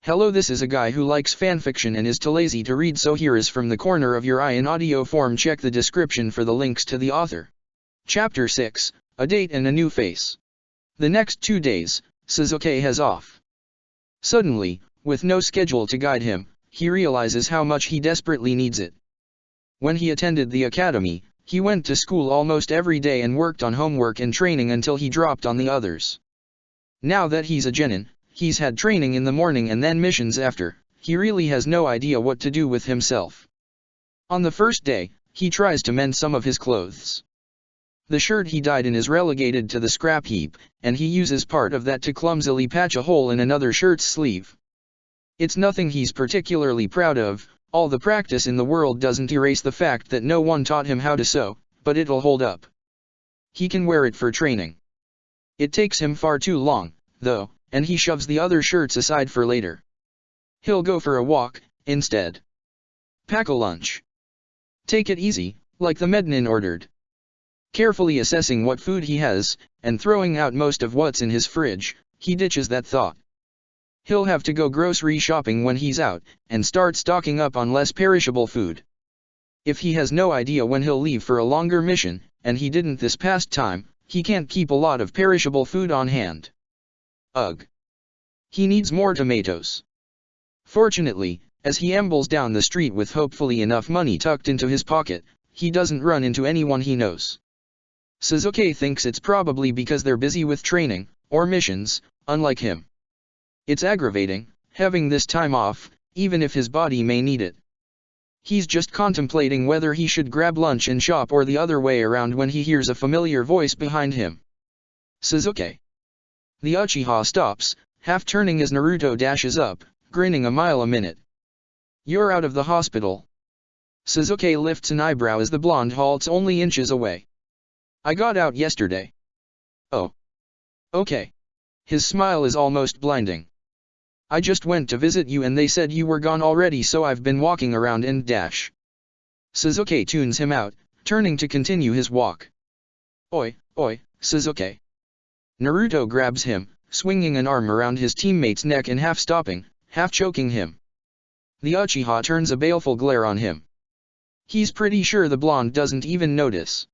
Hello, this is a guy who likes fanfiction and is too lazy to read, so here is from the corner of your eye in audio form. Check the description for the links to the author. Chapter 6, A Date and a New Face. The next 2 days, Sasuke has off. Suddenly, with no schedule to guide him, he realizes how much he desperately needs it. When he attended the academy, he went to school almost every day and worked on homework and training until he dropped on the others. Now that he's a genin, he's had training in the morning and then missions after, he really has no idea what to do with himself. On the first day, he tries to mend some of his clothes. The shirt he dyed in is relegated to the scrap heap, and he uses part of that to clumsily patch a hole in another shirt's sleeve. It's nothing he's particularly proud of. All the practice in the world doesn't erase the fact that no one taught him how to sew, but it'll hold up. He can wear it for training. It takes him far too long, though, and he shoves the other shirts aside for later. He'll go for a walk, instead. Pack a lunch. Take it easy, like the Mednin ordered. Carefully assessing what food he has, and throwing out most of what's in his fridge, he ditches that thought. He'll have to go grocery shopping when he's out, and start stocking up on less perishable food. If he has no idea when he'll leave for a longer mission, and he didn't this past time, he can't keep a lot of perishable food on hand. Ugh. He needs more tomatoes. Fortunately, as he ambles down the street with hopefully enough money tucked into his pocket, he doesn't run into anyone he knows. Sasuke thinks it's probably because they're busy with training, or missions, unlike him. It's aggravating, having this time off, even if his body may need it. He's just contemplating whether he should grab lunch and shop or the other way around when he hears a familiar voice behind him. Sasuke. The Uchiha stops, half turning as Naruto dashes up, grinning a mile a minute. You're out of the hospital. Sasuke lifts an eyebrow as the blonde halts only inches away. I got out yesterday. Oh. Okay. His smile is almost blinding. I just went to visit you and they said you were gone already, so I've been walking around and dash. Sasuke tunes him out, turning to continue his walk. Oi, Sasuke. Naruto grabs him, swinging an arm around his teammate's neck and half stopping, half choking him. The Uchiha turns a baleful glare on him. He's pretty sure the blonde doesn't even notice.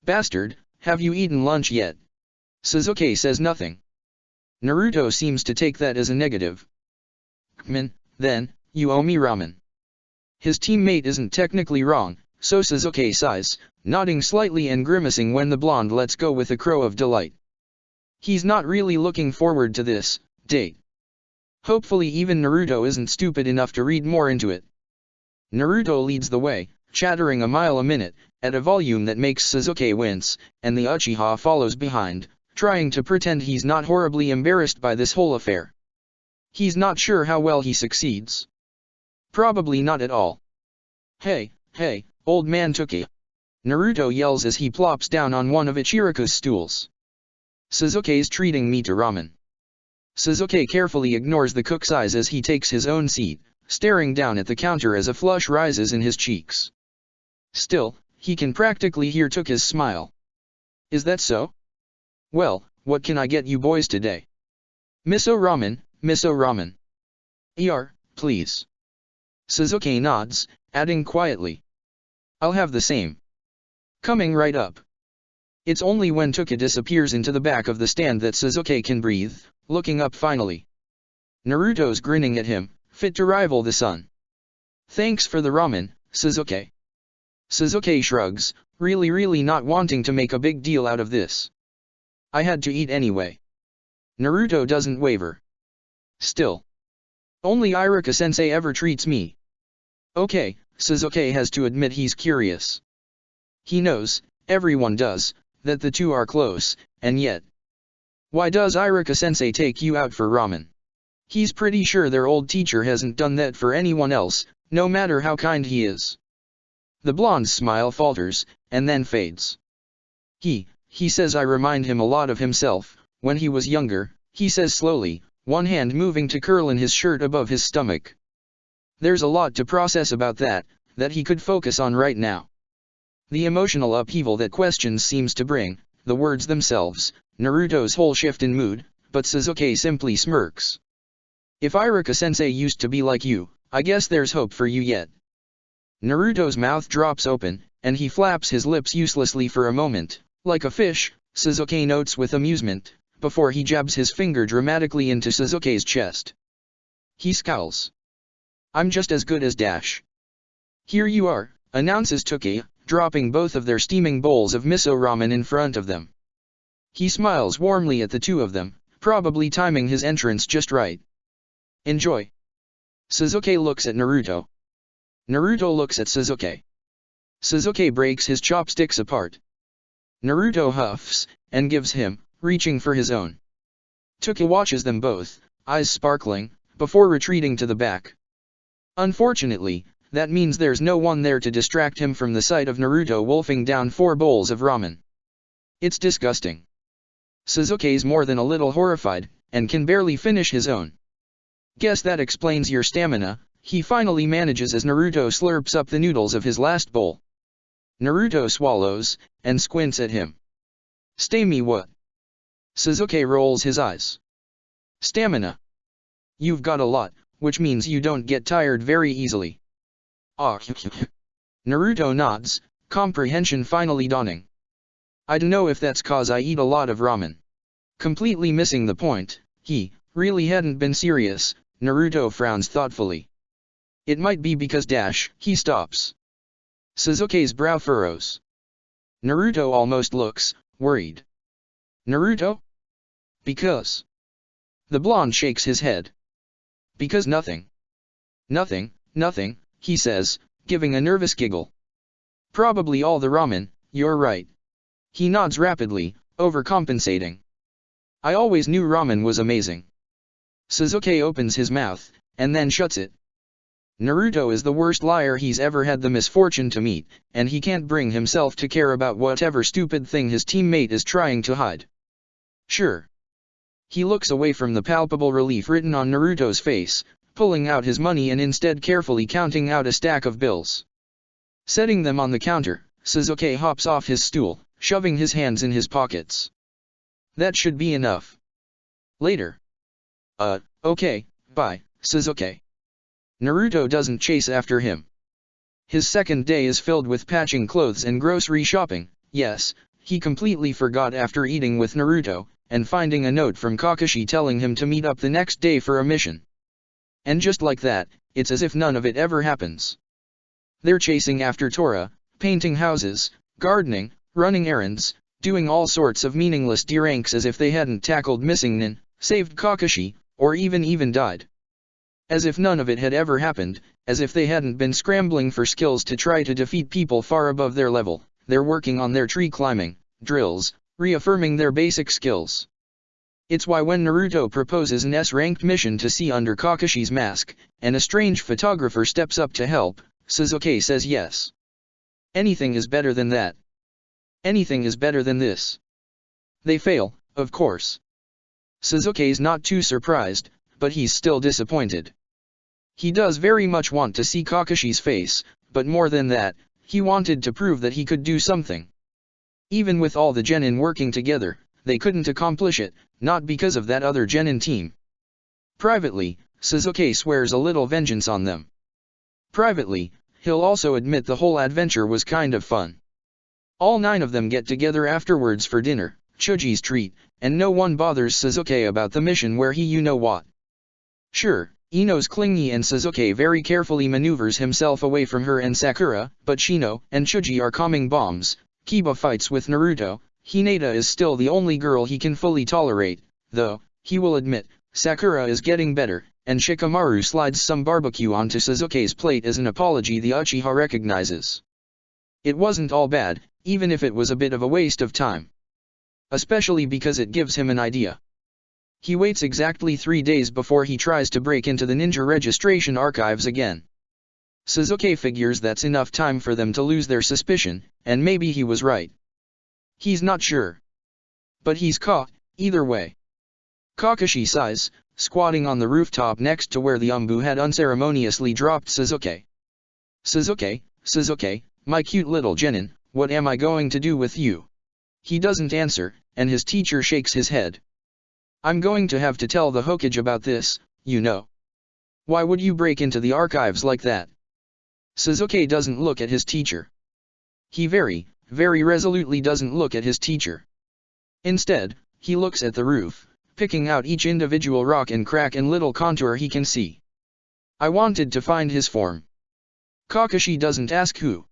Bastard, have you eaten lunch yet? Sasuke says nothing. Naruto seems to take that as a negative. Then, you owe me ramen. His teammate isn't technically wrong, so Sasuke sighs, nodding slightly and grimacing when the blonde lets go with a crow of delight. He's not really looking forward to this date. Hopefully even Naruto isn't stupid enough to read more into it. Naruto leads the way, chattering a mile a minute, at a volume that makes Sasuke wince, and the Uchiha follows behind, trying to pretend he's not horribly embarrassed by this whole affair. He's not sure how well he succeeds. Probably not at all. Hey, old man Tookie. Naruto yells as he plops down on one of Ichiraku's stools. Sasuke's treating me to ramen. Sasuke carefully ignores the cook's eyes as he takes his own seat, staring down at the counter as a flush rises in his cheeks. Still, he can practically hear Tookie's smile. Is that so? Well, what can I get you boys today? Miso ramen. Please. Sasuke nods, adding quietly. I'll have the same. Coming right up. It's only when Tookie disappears into the back of the stand that Sasuke can breathe, looking up finally. Naruto's grinning at him, fit to rival the sun. Thanks for the ramen, Sasuke. Sasuke shrugs, really not wanting to make a big deal out of this. I had to eat anyway. Naruto doesn't waver. Still. Only Iruka-sensei ever treats me. Okay, Sasuke has to admit he's curious. He knows, everyone does, that the two are close, and yet. Why does Iruka-sensei take you out for ramen? He's pretty sure their old teacher hasn't done that for anyone else, no matter how kind he is. The blonde's smile falters, and then fades. He says I remind him a lot of himself, when he was younger, he says slowly, one hand moving to curl in his shirt above his stomach. There's a lot to process about that he could focus on right now. The emotional upheaval that questions seems to bring, the words themselves, Naruto's whole shift in mood, but Sasuke simply smirks. If Iruka-sensei used to be like you, I guess there's hope for you yet. Naruto's mouth drops open, and he flaps his lips uselessly for a moment, like a fish, Sasuke notes with amusement, before he jabs his finger dramatically into Sasuke's chest. He scowls. I'm just as good as Dash. Here you are, announces Toki, dropping both of their steaming bowls of miso ramen in front of them. He smiles warmly at the two of them, probably timing his entrance just right. Enjoy. Sasuke looks at Naruto. Naruto looks at Sasuke. Sasuke breaks his chopsticks apart. Naruto huffs, and gives him, reaching for his own. Toki watches them both, eyes sparkling, before retreating to the back. Unfortunately, that means there's no one there to distract him from the sight of Naruto wolfing down 4 bowls of ramen. It's disgusting. Sasuke's more than a little horrified, and can barely finish his own. Guess that explains your stamina, he finally manages as Naruto slurps up the noodles of his last bowl. Naruto swallows, and squints at him. Stay me what? Sasuke rolls his eyes. Stamina. You've got a lot, which means you don't get tired very easily. Ah. Naruto nods, comprehension finally dawning. I dunno if that's cause I eat a lot of ramen. Completely missing the point, he really hadn't been serious. Naruto frowns thoughtfully. It might be because Dash, he stops. Sasuke's brow furrows. Naruto almost looks worried. Naruto? Because. The blonde shakes his head. Because nothing. Nothing, he says, giving a nervous giggle. Probably all the ramen, you're right. He nods rapidly, overcompensating. I always knew ramen was amazing. Sasuke opens his mouth, and then shuts it. Naruto is the worst liar he's ever had the misfortune to meet, and he can't bring himself to care about whatever stupid thing his teammate is trying to hide. Sure. He looks away from the palpable relief written on Naruto's face, pulling out his money and instead carefully counting out a stack of bills. Setting them on the counter, Sasuke hops off his stool, shoving his hands in his pockets. That should be enough. Later. Okay, bye, Sasuke. Naruto doesn't chase after him. His second day is filled with patching clothes and grocery shopping. Yes, he completely forgot after eating with Naruto, and finding a note from Kakashi telling him to meet up the next day for a mission. And just like that, it's as if none of it ever happens. They're chasing after Tora, painting houses, gardening, running errands, doing all sorts of meaningless deranks as if they hadn't tackled missing Nin, saved Kakashi, or even died. As if none of it had ever happened, as if they hadn't been scrambling for skills to try to defeat people far above their level. They're working on their tree climbing drills, reaffirming their basic skills. It's why when Naruto proposes an S-ranked mission to see under Kakashi's mask, and a strange photographer steps up to help, Sasuke says yes. Anything is better than that. Anything is better than this. They fail, of course. Sasuke's not too surprised, but he's still disappointed. He does very much want to see Kakashi's face, but more than that, he wanted to prove that he could do something. Even with all the genin working together, they couldn't accomplish it, not because of that other genin team. Privately, Sasuke swears a little vengeance on them. Privately, he'll also admit the whole adventure was kind of fun. All 9 of them get together afterwards for dinner, Choji's treat, and no one bothers Sasuke about the mission where he you-know-what. Sure, Ino's clingy and Sasuke very carefully maneuvers himself away from her and Sakura, but Shino and Choji are calming bombs. Kiba fights with Naruto. Hinata is still the only girl he can fully tolerate, though, he will admit, Sakura is getting better, and Shikamaru slides some barbecue onto Sasuke's plate as an apology the Uchiha recognizes. It wasn't all bad, even if it was a bit of a waste of time. Especially because it gives him an idea. He waits exactly 3 days before he tries to break into the ninja registration archives again. Sasuke figures that's enough time for them to lose their suspicion, and maybe he was right. He's not sure. But he's caught, either way. Kakashi sighs, squatting on the rooftop next to where the Umbu had unceremoniously dropped Sasuke. Sasuke, my cute little genin, what am I going to do with you? He doesn't answer, and his teacher shakes his head. I'm going to have to tell the Hokage about this, you know. Why would you break into the archives like that? Sasuke doesn't look at his teacher. He very resolutely doesn't look at his teacher. Instead, he looks at the roof, picking out each individual rock and crack and little contour he can see. I wanted to find his form. Kakashi doesn't ask who.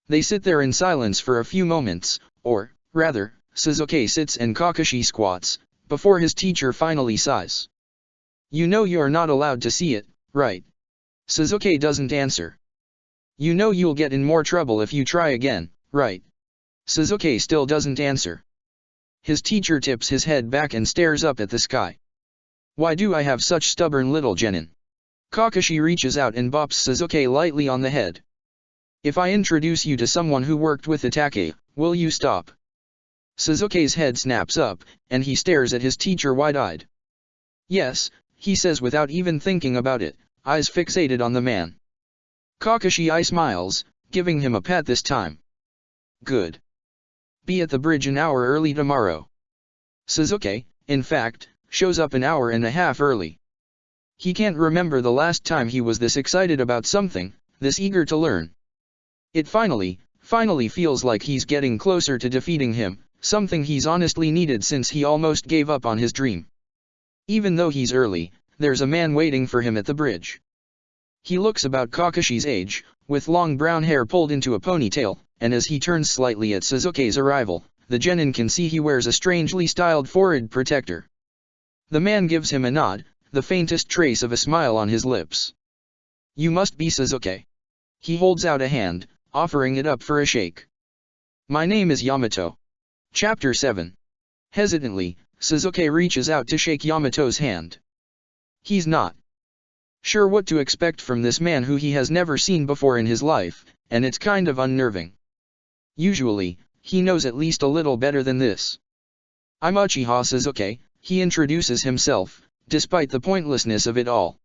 They sit there in silence for a few moments, or, rather, Sasuke sits and Kakashi squats, before his teacher finally sighs. You know you're not allowed to see it, right? Sasuke doesn't answer. You know you'll get in more trouble if you try again, right? Sasuke still doesn't answer. His teacher tips his head back and stares up at the sky. Why do I have such stubborn little genin? Kakashi reaches out and bops Sasuke lightly on the head. If I introduce you to someone who worked with Itachi, will you stop? Sasuke's head snaps up, and he stares at his teacher wide-eyed. Yes, he says without even thinking about it, eyes fixated on the man. Kakashi smiles, giving him a pat this time. Good. Be at the bridge an hour early tomorrow. Sasuke, in fact, shows up an hour and a half early. He can't remember the last time he was this excited about something, this eager to learn. It finally feels like he's getting closer to defeating him, something he's honestly needed since he almost gave up on his dream. Even though he's early, there's a man waiting for him at the bridge. He looks about Kakashi's age, with long brown hair pulled into a ponytail, and as he turns slightly at Sasuke's arrival, the genin can see he wears a strangely styled forehead protector. The man gives him a nod, the faintest trace of a smile on his lips. You must be Sasuke. He holds out a hand, offering it up for a shake. My name is Yamato. Chapter 7. Hesitantly, Sasuke reaches out to shake Yamato's hand. He's not sure what to expect from this man who he has never seen before in his life, and it's kind of unnerving. Usually, he knows at least a little better than this. I'm Uchiha Sasuke, he introduces himself, despite the pointlessness of it all.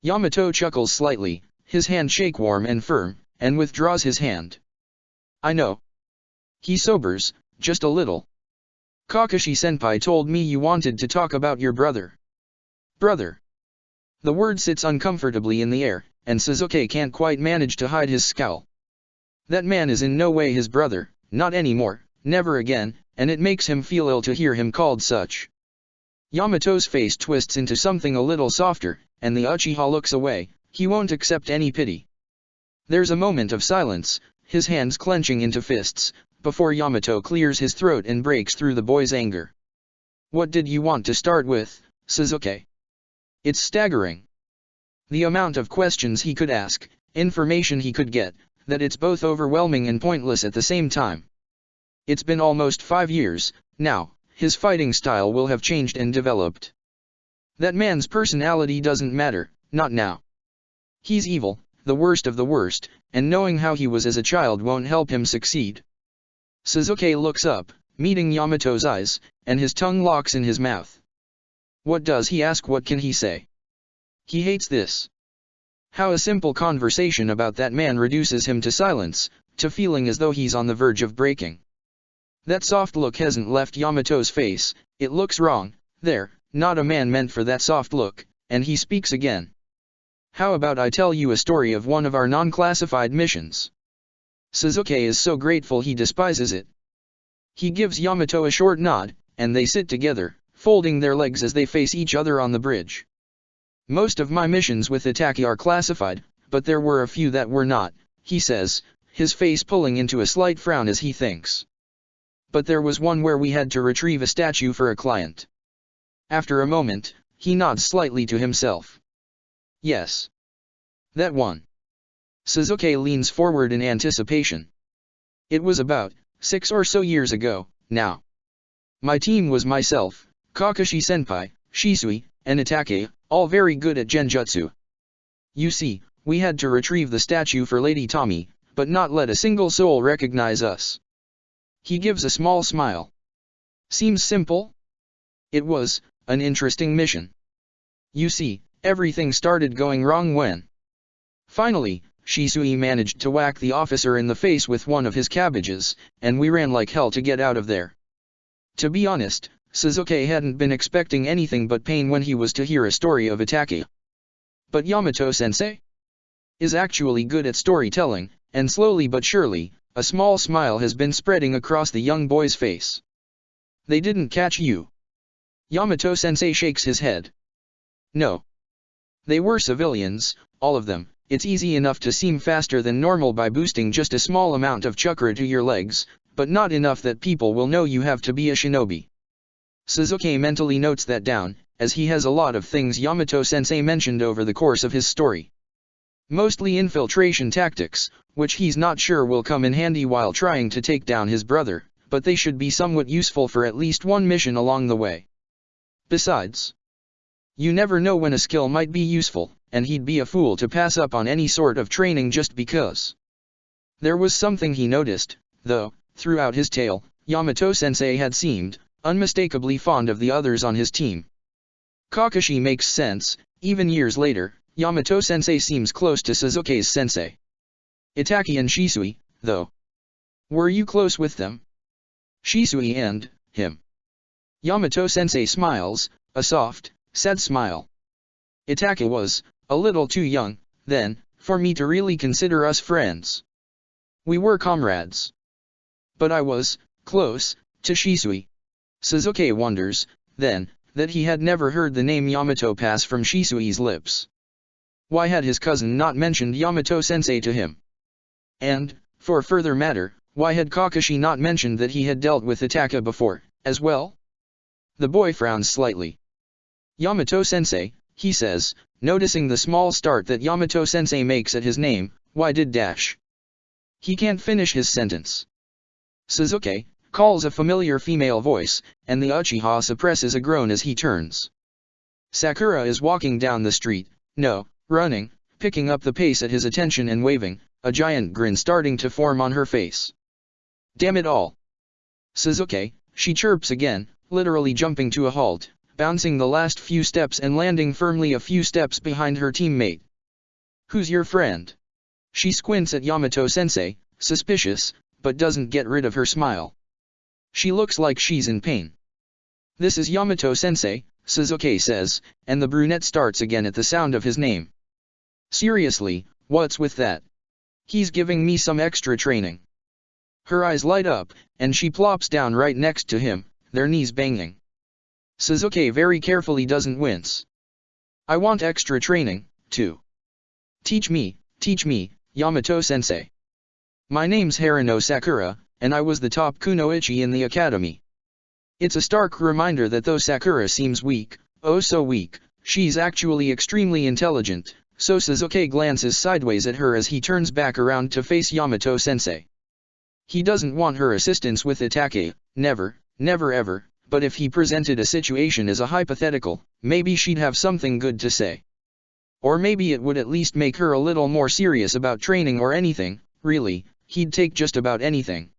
Yamato chuckles slightly, his handshake warm and firm, and withdraws his hand. I know. He sobers, just a little. Kakashi-senpai told me you wanted to talk about your brother. Brother. The word sits uncomfortably in the air, and Sasuke can't quite manage to hide his scowl. That man is in no way his brother, not anymore, never again, and it makes him feel ill to hear him called such. Yamato's face twists into something a little softer, and the Uchiha looks away, he won't accept any pity. There's a moment of silence, his hands clenching into fists, before Yamato clears his throat and breaks through the boy's anger. What did you want to start with, Sasuke? It's staggering. The amount of questions he could ask, information he could get, that it's both overwhelming and pointless at the same time. It's been almost 5 years, now, his fighting style will have changed and developed. That man's personality doesn't matter, not now. He's evil, the worst of the worst, and knowing how he was as a child won't help him succeed. Sasuke looks up, meeting Yamato's eyes, and his tongue locks in his mouth. What does he ask? What can he say? He hates this. How a simple conversation about that man reduces him to silence, to feeling as though he's on the verge of breaking. That soft look hasn't left Yamato's face, it looks wrong, there, not a man meant for that soft look, and he speaks again. How about I tell you a story of one of our non-classified missions? Sasuke is so grateful he despises it. He gives Yamato a short nod, and they sit together, folding their legs as they face each other on the bridge. Most of my missions with Itachi are classified, but there were a few that were not, he says, his face pulling into a slight frown as he thinks. But there was one where we had to retrieve a statue for a client. After a moment, he nods slightly to himself. Yes. That one. Sasuke leans forward in anticipation. It was about 6 or so years ago, now. My team was myself, Kakashi-senpai, Shisui, and Itachi, all very good at genjutsu. You see, we had to retrieve the statue for Lady Tommy, but not let a single soul recognize us. He gives a small smile. Seems simple? It was an interesting mission. You see, everything started going wrong when finally, Shisui managed to whack the officer in the face with one of his cabbages, and we ran like hell to get out of there. To be honest, Sasuke hadn't been expecting anything but pain when he was to hear a story of Itachi. But Yamato-sensei is actually good at storytelling, and slowly but surely, a small smile has been spreading across the young boy's face. They didn't catch you. Yamato-sensei shakes his head. No. They were civilians, all of them. It's easy enough to seem faster than normal by boosting just a small amount of chakra to your legs, but not enough that people will know you have to be a shinobi. Sasuke mentally notes that down, as he has a lot of things Yamato-sensei mentioned over the course of his story. Mostly infiltration tactics, which he's not sure will come in handy while trying to take down his brother, but they should be somewhat useful for at least one mission along the way. Besides, you never know when a skill might be useful, and he'd be a fool to pass up on any sort of training just because. There was something he noticed, though, throughout his tale, Yamato-sensei had seemed unmistakably fond of the others on his team. Kakashi makes sense. Even years later, Yamato-sensei seems close to Sasuke's sensei. Itachi and Shisui, though. Were you close with them? Shisui and him. Yamato-sensei smiles, a soft, sad smile. Itachi was a little too young, then, for me to really consider us friends. We were comrades. But I was close to Shisui. Sasuke wonders, then, that he had never heard the name Yamato pass from Shisui's lips. Why had his cousin not mentioned Yamato-sensei to him? And, for further matter, why had Kakashi not mentioned that he had dealt with Itachi before, as well? The boy frowns slightly. Yamato-sensei, he says, noticing the small start that Yamato-sensei makes at his name, why did dash? He can't finish his sentence. Sasuke calls a familiar female voice, and the Uchiha suppresses a groan as he turns. Sakura is walking down the street, no, running, picking up the pace at his attention and waving, a giant grin starting to form on her face. Damn it all. Sasuke, she chirps again, literally jumping to a halt, bouncing the last few steps and landing firmly a few steps behind her teammate. Who's your friend? She squints at Yamato-sensei, suspicious, but doesn't get rid of her smile. She looks like she's in pain. This is Yamato-sensei, Sasuke says, and the brunette starts again at the sound of his name. Seriously, what's with that? He's giving me some extra training. Her eyes light up, and she plops down right next to him, their knees banging. Sasuke very carefully doesn't wince. I want extra training, too. Teach me, Yamato-sensei. My name's Haruno Sakura, and I was the top kunoichi in the academy. It's a stark reminder that though Sakura seems weak, oh so weak, she's actually extremely intelligent, so Sasuke glances sideways at her as he turns back around to face Yamato-sensei. He doesn't want her assistance with Itachi, never ever, but if he presented a situation as a hypothetical, maybe she'd have something good to say. Or maybe it would at least make her a little more serious about training or anything, really, he'd take just about anything.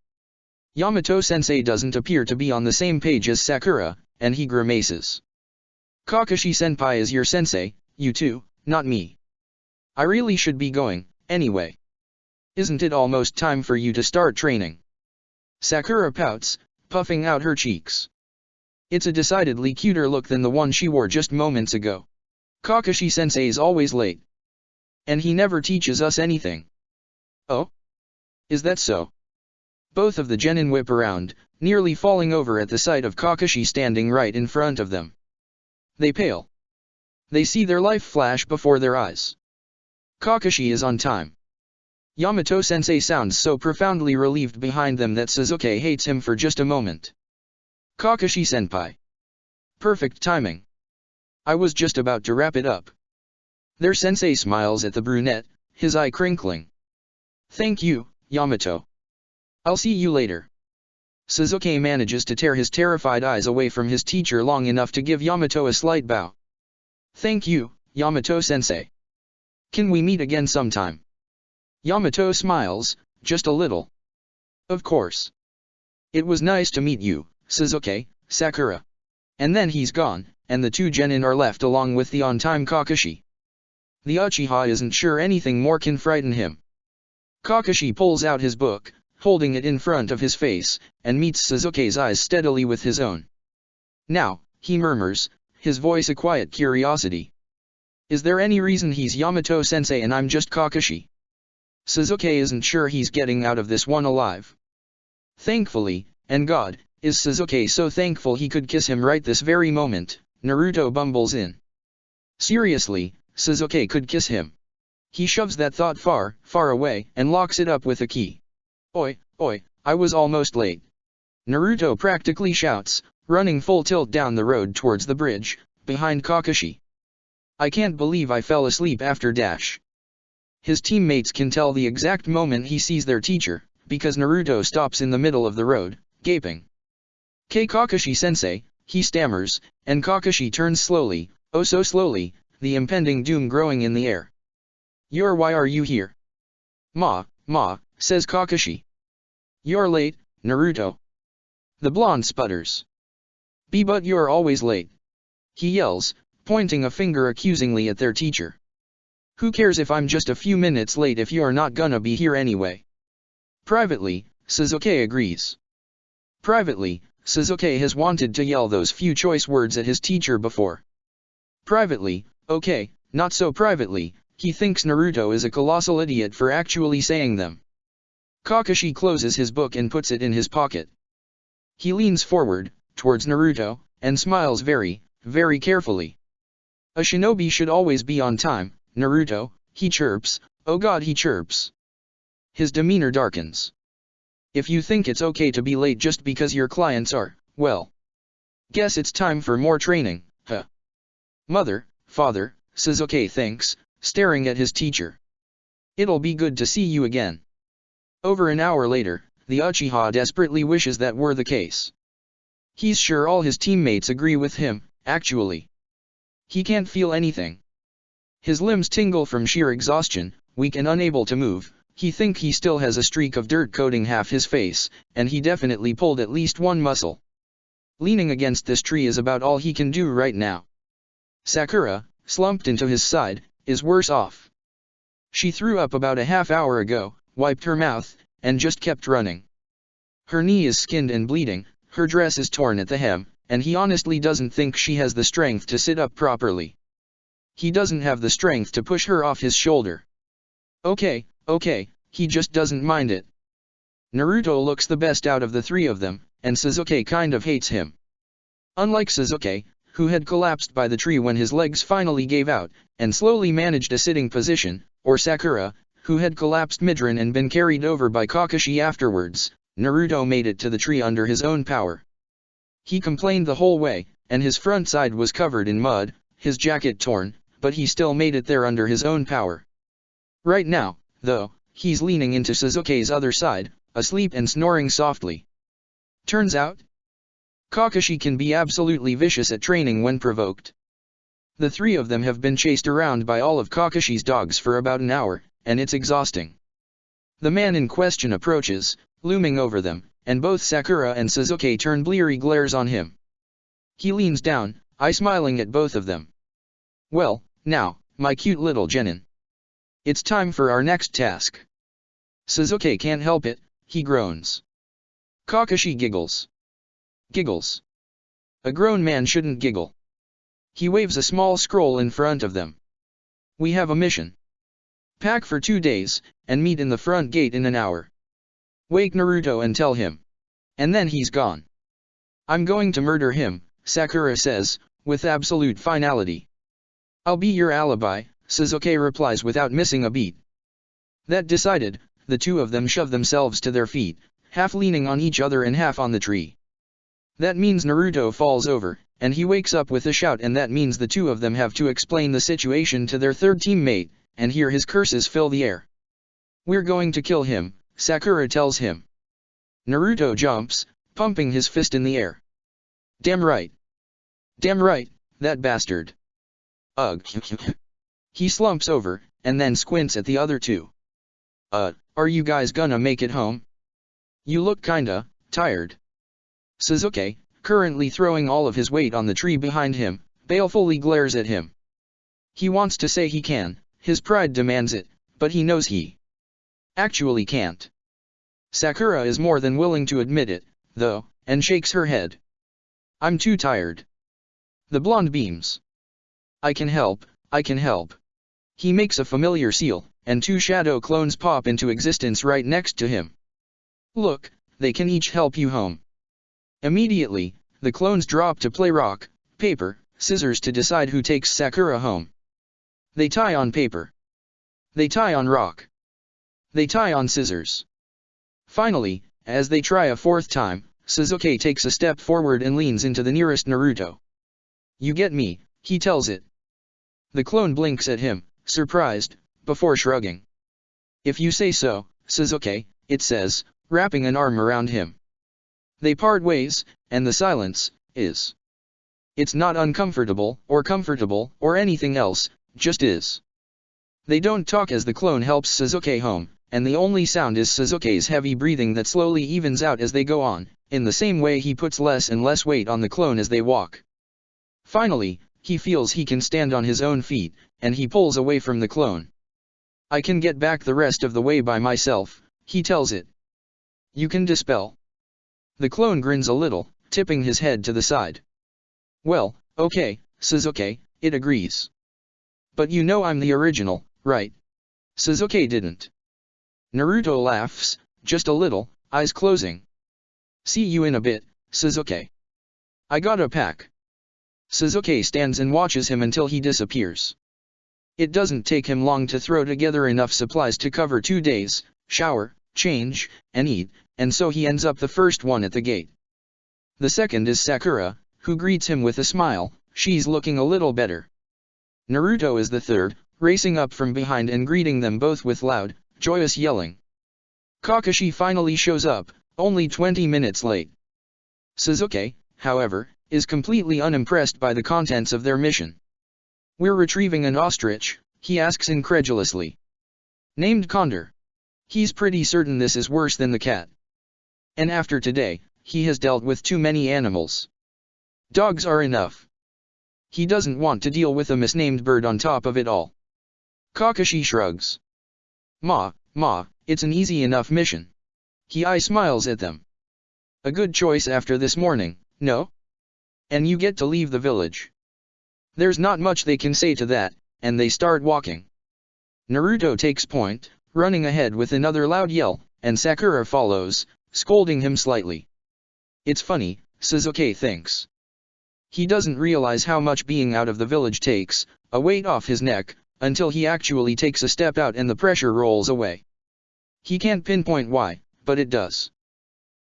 Yamato-sensei doesn't appear to be on the same page as Sakura, and he grimaces. Kakashi-senpai is your sensei, you too, not me. I really should be going, anyway. Isn't it almost time for you to start training? Sakura pouts, puffing out her cheeks. It's a decidedly cuter look than the one she wore just moments ago. Kakashi-sensei's always late. And he never teaches us anything. Oh? Is that so? Both of the genin whip around, nearly falling over at the sight of Kakashi standing right in front of them. They pale. They see their life flash before their eyes. Kakashi is on time. Yamato-sensei sounds so profoundly relieved behind them that Sasuke hates him for just a moment. Kakashi-senpai. Perfect timing. I was just about to wrap it up. Their sensei smiles at the brunette, his eye crinkling. Thank you, Yamato. I'll see you later. Sasuke manages to tear his terrified eyes away from his teacher long enough to give Yamato a slight bow. Thank you, Yamato-sensei. Can we meet again sometime? Yamato smiles, just a little. Of course. It was nice to meet you, Sasuke, Sakura. And then he's gone, and the two genin are left along with the on-time Kakashi. The Uchiha isn't sure anything more can frighten him. Kakashi pulls out his book, holding it in front of his face, and meets Sasuke's eyes steadily with his own. Now, he murmurs, his voice a quiet curiosity. Is there any reason he's Yamato-sensei and I'm just Kakashi? Sasuke isn't sure he's getting out of this one alive. Thankfully, and God, is Sasuke so thankful he could kiss him right this very moment, Naruto bumbles in. Seriously, Sasuke could kiss him. He shoves that thought far, far away, and locks it up with a key. Oi, I was almost late. Naruto practically shouts, running full tilt down the road towards the bridge, behind Kakashi. I can't believe I fell asleep after dash. His teammates can tell the exact moment he sees their teacher, because Naruto stops in the middle of the road, gaping. Kakashi-sensei, he stammers, and Kakashi turns slowly, oh so slowly, the impending doom growing in the air. Why are you here? Ma, says Kakashi. You're late, Naruto. The blonde sputters. But you're always late. He yells, pointing a finger accusingly at their teacher. Who cares if I'm just a few minutes late if you're not gonna be here anyway? Privately, Sasuke agrees. Privately, Sasuke has wanted to yell those few choice words at his teacher before. Privately, okay, not so privately, he thinks Naruto is a colossal idiot for actually saying them. Kakashi closes his book and puts it in his pocket. He leans forward, towards Naruto, and smiles very, very carefully. A shinobi should always be on time, Naruto, he chirps, oh god he chirps. His demeanor darkens. If you think it's okay to be late just because your clients are, well, guess it's time for more training, huh? Mother, father, Sasuke thinks, staring at his teacher. It'll be good to see you again. Over an hour later, the Uchiha desperately wishes that were the case. He's sure all his teammates agree with him, actually. He can't feel anything. His limbs tingle from sheer exhaustion, weak and unable to move. He thinks he still has a streak of dirt coating half his face, and he definitely pulled at least one muscle. Leaning against this tree is about all he can do right now. Sakura, slumped into his side, is worse off. She threw up about a half hour ago, wiped her mouth, and just kept running. Her knee is skinned and bleeding, her dress is torn at the hem, and he honestly doesn't think she has the strength to sit up properly. He doesn't have the strength to push her off his shoulder. Okay, he just doesn't mind it. Naruto looks the best out of the three of them, and Sasuke kind of hates him. Unlike Sasuke, who had collapsed by the tree when his legs finally gave out, and slowly managed a sitting position, or Sakura, who had collapsed mid-run and been carried over by Kakashi afterwards, Naruto made it to the tree under his own power. He complained the whole way, and his front side was covered in mud, his jacket torn, but he still made it there under his own power. Right now, though, he's leaning into Sasuke's other side, asleep and snoring softly. Turns out, Kakashi can be absolutely vicious at training when provoked. The three of them have been chased around by all of Kakashi's dogs for about an hour, and it's exhausting. The man in question approaches, looming over them, and both Sakura and Sasuke turn bleary glares on him. He leans down, smiling at both of them. Well, now, my cute little genin. It's time for our next task. Sasuke can't help it, he groans. Kakashi giggles. Giggles. A grown man shouldn't giggle. He waves a small scroll in front of them. We have a mission. Pack for 2 days, and meet in the front gate in an hour. Wake Naruto and tell him. And then he's gone. I'm going to murder him, Sakura says, with absolute finality. I'll be your alibi, Sasuke replies without missing a beat. That decided, the two of them shove themselves to their feet, half leaning on each other and half on the tree. That means Naruto falls over, and he wakes up with a shout, and that means the two of them have to explain the situation to their third teammate, and hear his curses fill the air. We're going to kill him, Sakura tells him. Naruto jumps, pumping his fist in the air. Damn right. Damn right, that bastard. Ugh. He slumps over, and then squints at the other two. Are you guys gonna make it home? You look kinda tired. Sasuke, currently throwing all of his weight on the tree behind him, balefully glares at him. He wants to say he can, his pride demands it, but he knows he actually can't. Sakura is more than willing to admit it, though, and shakes her head. I'm too tired. The blonde beams. I can help, I can help. He makes a familiar seal, and two shadow clones pop into existence right next to him. Look, they can each help you home. Immediately, the clones drop to play rock, paper, scissors to decide who takes Sakura home. They tie on paper. They tie on rock. They tie on scissors. Finally, as they try a fourth time, Sasuke takes a step forward and leans into the nearest Naruto. You get me, he tells it. The clone blinks at him, surprised, before shrugging. If you say so, Sasuke, it says, wrapping an arm around him. They part ways, and the silence is. It's not uncomfortable, or comfortable, or anything else, just is. They don't talk as the clone helps Sasuke home, and the only sound is Sasuke's heavy breathing that slowly evens out as they go on, in the same way he puts less and less weight on the clone as they walk. Finally, he feels he can stand on his own feet, and he pulls away from the clone. I can get back the rest of the way by myself, he tells it. You can dispel. The clone grins a little, tipping his head to the side. Well, okay, Sasuke, it agrees. But you know I'm the original, right? Sasuke didn't. Naruto laughs, just a little, eyes closing. See you in a bit, Sasuke. I gotta pack. Sasuke stands and watches him until he disappears. It doesn't take him long to throw together enough supplies to cover 2 days, shower, change, and eat, and so he ends up the first one at the gate. The second is Sakura, who greets him with a smile, she's looking a little better. Naruto is the third, racing up from behind and greeting them both with loud, joyous yelling. Kakashi finally shows up, only 20 minutes late. Sasuke, however, is completely unimpressed by the contents of their mission. We're retrieving an ostrich, he asks incredulously. Named Condor. He's pretty certain this is worse than the cat. And after today, he has dealt with too many animals. Dogs are enough. He doesn't want to deal with a misnamed bird on top of it all. Kakashi shrugs. Ma, it's an easy enough mission. He smiles at them. A good choice after this morning, no? And you get to leave the village. There's not much they can say to that, and they start walking. Naruto takes point, running ahead with another loud yell, and Sakura follows, scolding him slightly. It's funny, Sasuke thinks. He doesn't realize how much being out of the village takes, a weight off his neck, until he actually takes a step out and the pressure rolls away. He can't pinpoint why, but it does.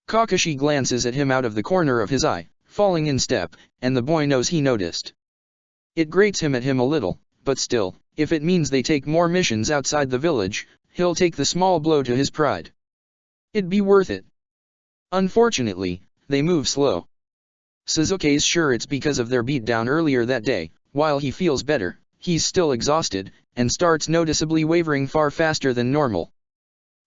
Kakashi glances at him out of the corner of his eye, falling in step, and the boy knows he noticed. It grates him at him a little, but still, if it means they take more missions outside the village, he'll take the small blow to his pride. It'd be worth it. Unfortunately, they move slow. Sasuke's sure it's because of their beatdown earlier that day. While he feels better, he's still exhausted, and starts noticeably wavering far faster than normal.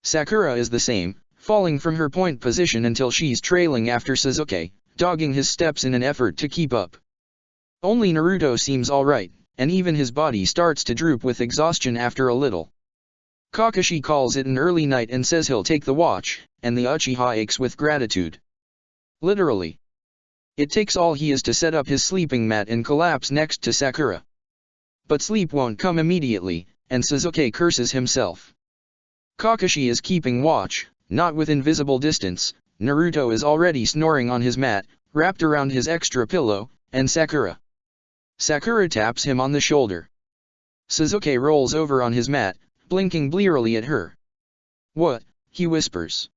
Sakura is the same, falling from her point position until she's trailing after Sasuke, dogging his steps in an effort to keep up. Only Naruto seems alright, and even his body starts to droop with exhaustion after a little. Kakashi calls it an early night and says he'll take the watch, and the Uchiha aches with gratitude. Literally. It takes all he is to set up his sleeping mat and collapse next to Sakura. But sleep won't come immediately, and Sasuke curses himself. Kakashi is keeping watch, not with invisible distance. Naruto is already snoring on his mat, wrapped around his extra pillow, and Sakura taps him on the shoulder. Sasuke rolls over on his mat, blinking blearily at her. What? He whispers.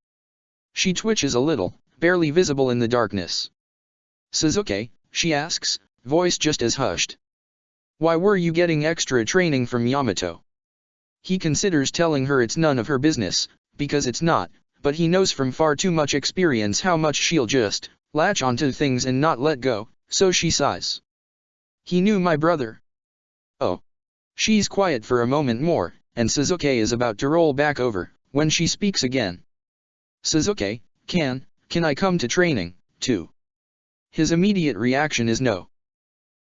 She twitches a little, barely visible in the darkness. Sasuke, she asks, voice just as hushed. Why were you getting extra training from Yamato? He considers telling her it's none of her business, because it's not, but he knows from far too much experience how much she'll just latch onto things and not let go, so she sighs. He knew my brother. Oh. She's quiet for a moment more, and Sasuke is about to roll back over, when she speaks again. Sasuke, can I come to training, too? His immediate reaction is no.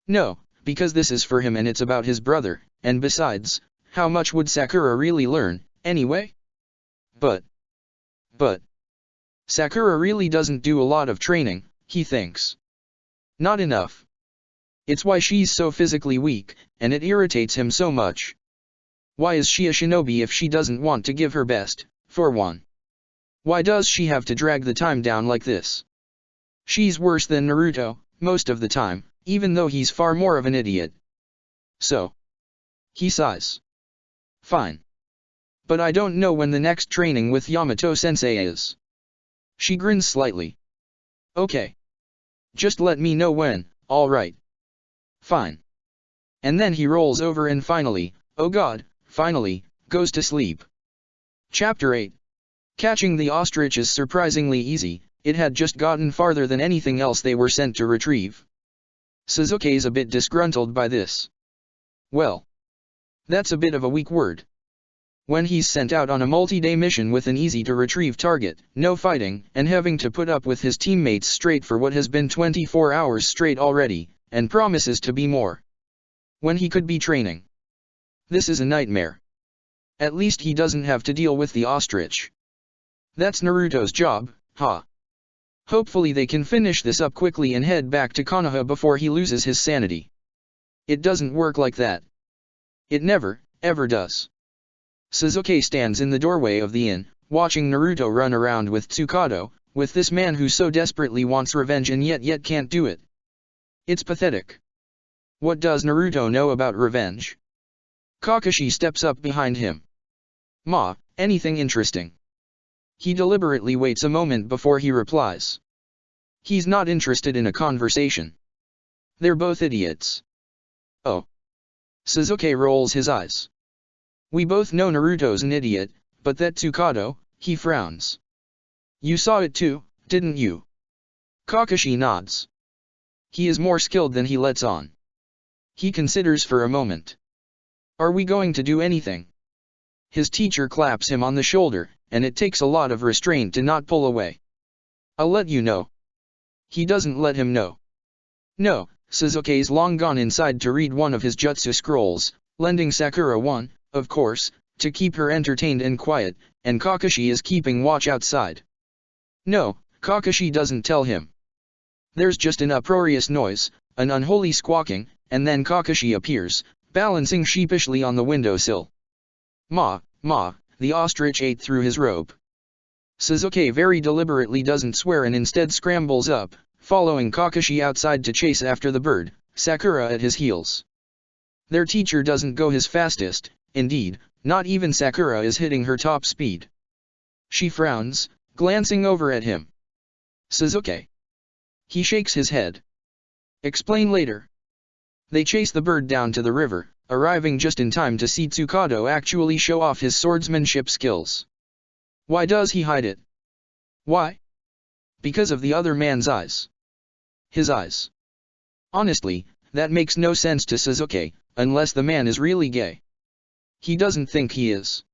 No, because this is for him and it's about his brother, and besides, how much would Sakura really learn, anyway? But Sakura really doesn't do a lot of training, he thinks. Not enough. It's why she's so physically weak, and it irritates him so much. Why is she a shinobi if she doesn't want to give her best, for one? Why does she have to drag the time down like this? She's worse than Naruto, most of the time, even though he's far more of an idiot. So. He sighs. Fine. But I don't know when the next training with Yamato-sensei is. She grins slightly. Okay. Just let me know when, alright. Fine. And then he rolls over and finally, oh god, finally, goes to sleep. Chapter 8. Catching the ostrich is surprisingly easy, it had just gotten farther than anything else they were sent to retrieve. Sasuke's a bit disgruntled by this. Well. That's a bit of a weak word. When he's sent out on a multi-day mission with an easy-to-retrieve target, no fighting, and having to put up with his teammates straight for what has been 24 hours straight already, and promises to be more. When he could be training. This is a nightmare. At least he doesn't have to deal with the ostrich. That's Naruto's job, huh? Hopefully they can finish this up quickly and head back to Konoha before he loses his sanity. It doesn't work like that. It never, ever does. Sasuke stands in the doorway of the inn, watching Naruto run around with Tsukato, with this man who so desperately wants revenge and yet can't do it. It's pathetic. What does Naruto know about revenge? Kakashi steps up behind him. Ma, anything interesting? He deliberately waits a moment before he replies. He's not interested in a conversation. They're both idiots. Oh. Sasuke rolls his eyes. We both know Naruto's an idiot, but that Tsukato, he frowns. You saw it too, didn't you? Kakashi nods. He is more skilled than he lets on. He considers for a moment. Are we going to do anything? His teacher claps him on the shoulder, and it takes a lot of restraint to not pull away. I'll let you know. He doesn't let him know. No, Sasuke's long gone inside to read one of his jutsu scrolls, lending Sakura one, of course, to keep her entertained and quiet, and Kakashi is keeping watch outside. No, Kakashi doesn't tell him. There's just an uproarious noise, an unholy squawking, and then Kakashi appears, balancing sheepishly on the windowsill. Ma, the ostrich ate through his robe. Sasuke very deliberately doesn't swear and instead scrambles up, following Kakashi outside to chase after the bird, Sakura at his heels. Their teacher doesn't go his fastest, indeed, not even Sakura is hitting her top speed. She frowns, glancing over at him. Sasuke. He shakes his head. Explain later. They chase the bird down to the river, arriving just in time to see Tsukato actually show off his swordsmanship skills. Why does he hide it? Why? Because of the other man's eyes. His eyes. Honestly, that makes no sense to Sasuke, unless the man is really gay. He doesn't think he is.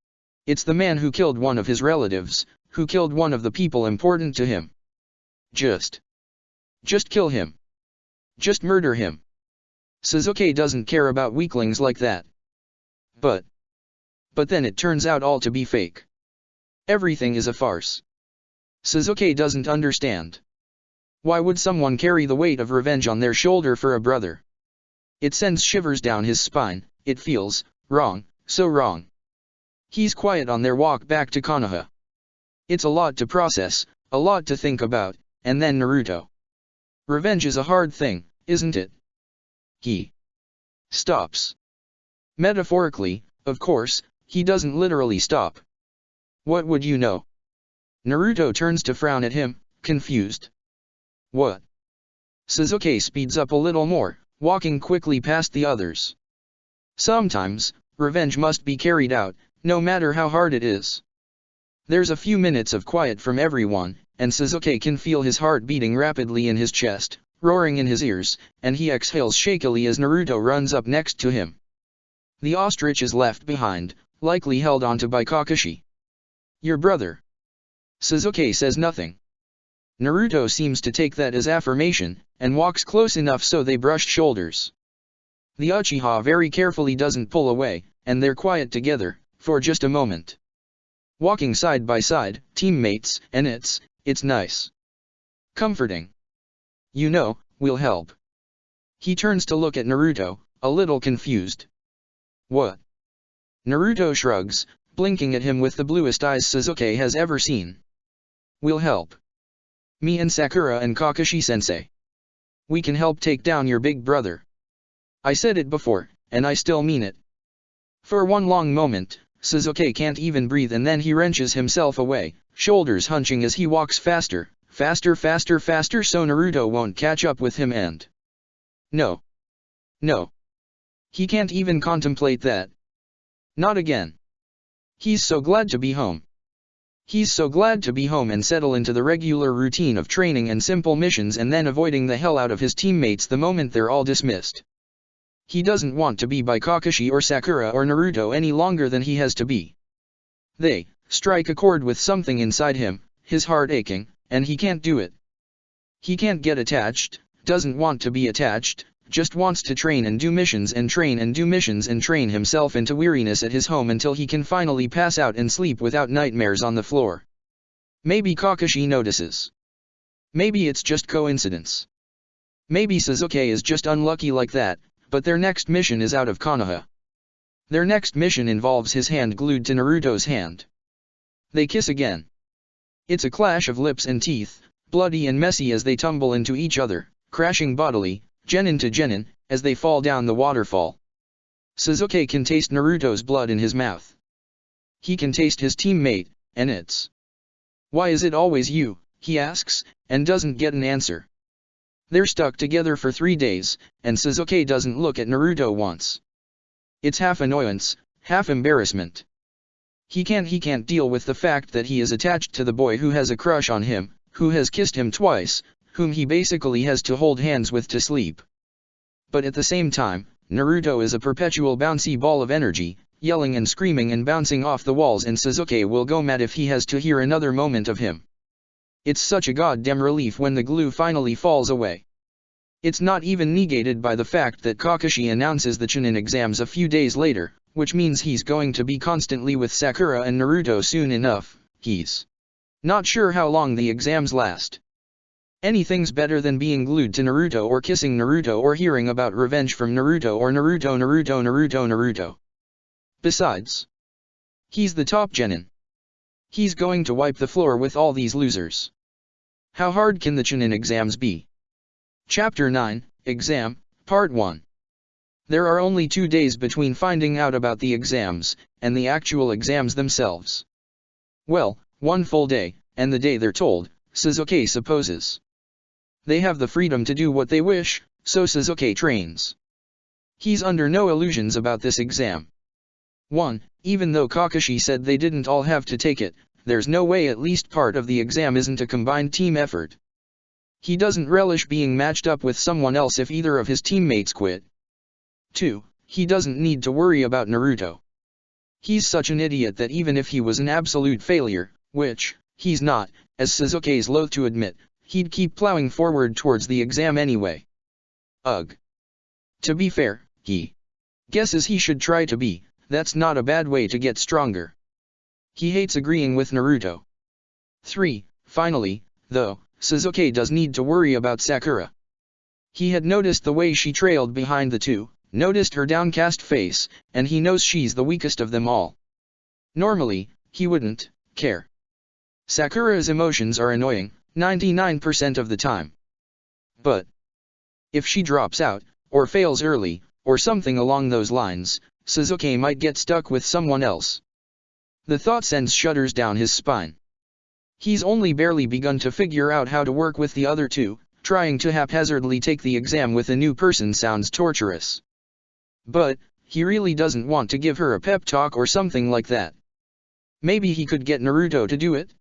It's the man who killed one of his relatives, who killed one of the people important to him. Just kill him. Just murder him. Sasuke doesn't care about weaklings like that. But then it turns out all to be fake. Everything is a farce. Sasuke doesn't understand. Why would someone carry the weight of revenge on their shoulder for a brother? It sends shivers down his spine, it feels wrong, so wrong. He's quiet on their walk back to Konoha. It's a lot to process, a lot to think about, and then Naruto. Revenge is a hard thing, isn't it? He stops. Metaphorically, of course, he doesn't literally stop. What would you know? Naruto turns to frown at him, confused. What? Sasuke speeds up a little more, walking quickly past the others. Sometimes, revenge must be carried out, no matter how hard it is. There's a few minutes of quiet from everyone, and Sasuke can feel his heart beating rapidly in his chest, roaring in his ears, and he exhales shakily as Naruto runs up next to him. The ostrich is left behind, likely held onto by Kakashi. Your brother. Sasuke says nothing. Naruto seems to take that as affirmation, and walks close enough so they brush shoulders. The Uchiha very carefully doesn't pull away, and they're quiet together, for just a moment. Walking side by side, teammates, and it's nice. Comforting. You know, we'll help. He turns to look at Naruto, a little confused. What? Naruto shrugs, blinking at him with the bluest eyes Sasuke has ever seen. We'll help. Me and Sakura and Kakashi-sensei. We can help take down your big brother. I said it before, and I still mean it. For one long moment, Sasuke can't even breathe, and then he wrenches himself away, shoulders hunching as he walks faster, faster so Naruto won't catch up with him and... No. No. He can't even contemplate that. Not again. He's so glad to be home. He's so glad to be home and settle into the regular routine of training and simple missions and then avoiding the hell out of his teammates the moment they're all dismissed. He doesn't want to be by Kakashi or Sakura or Naruto any longer than he has to be. They strike a chord with something inside him, his heart aching, and he can't do it. He can't get attached, doesn't want to be attached, just wants to train and do missions and train and do missions and train himself into weariness at his home until he can finally pass out and sleep without nightmares on the floor. Maybe Kakashi notices. Maybe it's just coincidence. Maybe Sasuke is just unlucky like that, but their next mission is out of Konoha. Their next mission involves his hand glued to Naruto's hand. They kiss again. It's a clash of lips and teeth, bloody and messy as they tumble into each other, crashing bodily, genin to genin, as they fall down the waterfall. Sasuke can taste Naruto's blood in his mouth. He can taste his teammate, and it's... Why is it always you, he asks, and doesn't get an answer. They're stuck together for 3 days, and Sasuke doesn't look at Naruto once. It's half annoyance, half embarrassment. He can't deal with the fact that he is attached to the boy who has a crush on him, who has kissed him twice, whom he basically has to hold hands with to sleep. But at the same time, Naruto is a perpetual bouncy ball of energy, yelling and screaming and bouncing off the walls, and Sasuke will go mad if he has to hear another moment of him. It's such a goddamn relief when the glue finally falls away. It's not even negated by the fact that Kakashi announces the Chunin exams a few days later, which means he's going to be constantly with Sakura and Naruto soon enough. He's not sure how long the exams last. Anything's better than being glued to Naruto or kissing Naruto or hearing about revenge from Naruto or Naruto. Besides, he's the top genin. He's going to wipe the floor with all these losers. How hard can the Chunin exams be? Chapter 9, Exam, Part 1. There are only 2 days between finding out about the exams, and the actual exams themselves. Well, 1 full day, and the day they're told, Sasuke supposes. They have the freedom to do what they wish, so Sasuke trains. He's under no illusions about this exam. 1. Even though Kakashi said they didn't all have to take it, there's no way at least part of the exam isn't a combined team effort. He doesn't relish being matched up with someone else if either of his teammates quit. 2. He doesn't need to worry about Naruto. He's such an idiot that even if he was an absolute failure, which he's not, as Sasuke's loath to admit, he'd keep plowing forward towards the exam anyway. Ugh. To be fair, he guesses he should try to be. That's not a bad way to get stronger. He hates agreeing with Naruto. 3. Finally, though, Sasuke does need to worry about Sakura. He had noticed the way she trailed behind the two, noticed her downcast face, and he knows she's the weakest of them all. Normally, he wouldn't care. Sakura's emotions are annoying, 99% of the time. But if she drops out, or fails early, or something along those lines, Sasuke might get stuck with someone else. The thought sends shudders down his spine. He's only barely begun to figure out how to work with the other two. Trying to haphazardly take the exam with a new person sounds torturous. But he really doesn't want to give her a pep talk or something like that. Maybe he could get Naruto to do it?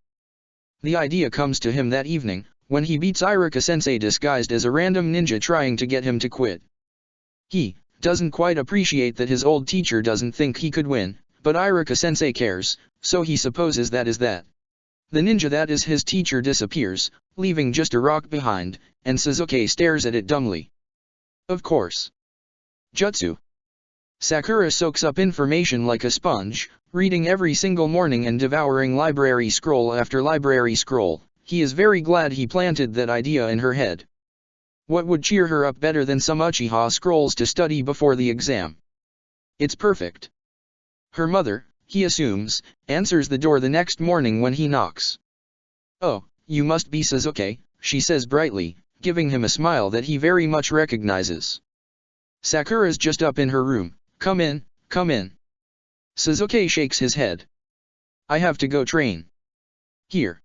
The idea comes to him that evening, when he beats Iruka-sensei disguised as a random ninja trying to get him to quit. He doesn't quite appreciate that his old teacher doesn't think he could win, but Iruka-sensei cares, so he supposes that is that. The ninja that is his teacher disappears, leaving just a rock behind, and Sasuke stares at it dumbly. Of course. Jutsu. Sakura soaks up information like a sponge, reading every single morning and devouring library scroll after library scroll. He is very glad he planted that idea in her head. What would cheer her up better than some Uchiha scrolls to study before the exam? It's perfect. Her mother, he assumes, answers the door the next morning when he knocks. "Oh, you must be Sasuke," she says brightly, giving him a smile that he very much recognizes. "Sakura's just up in her room, come in, come in." Sasuke shakes his head. "I have to go train." "Here."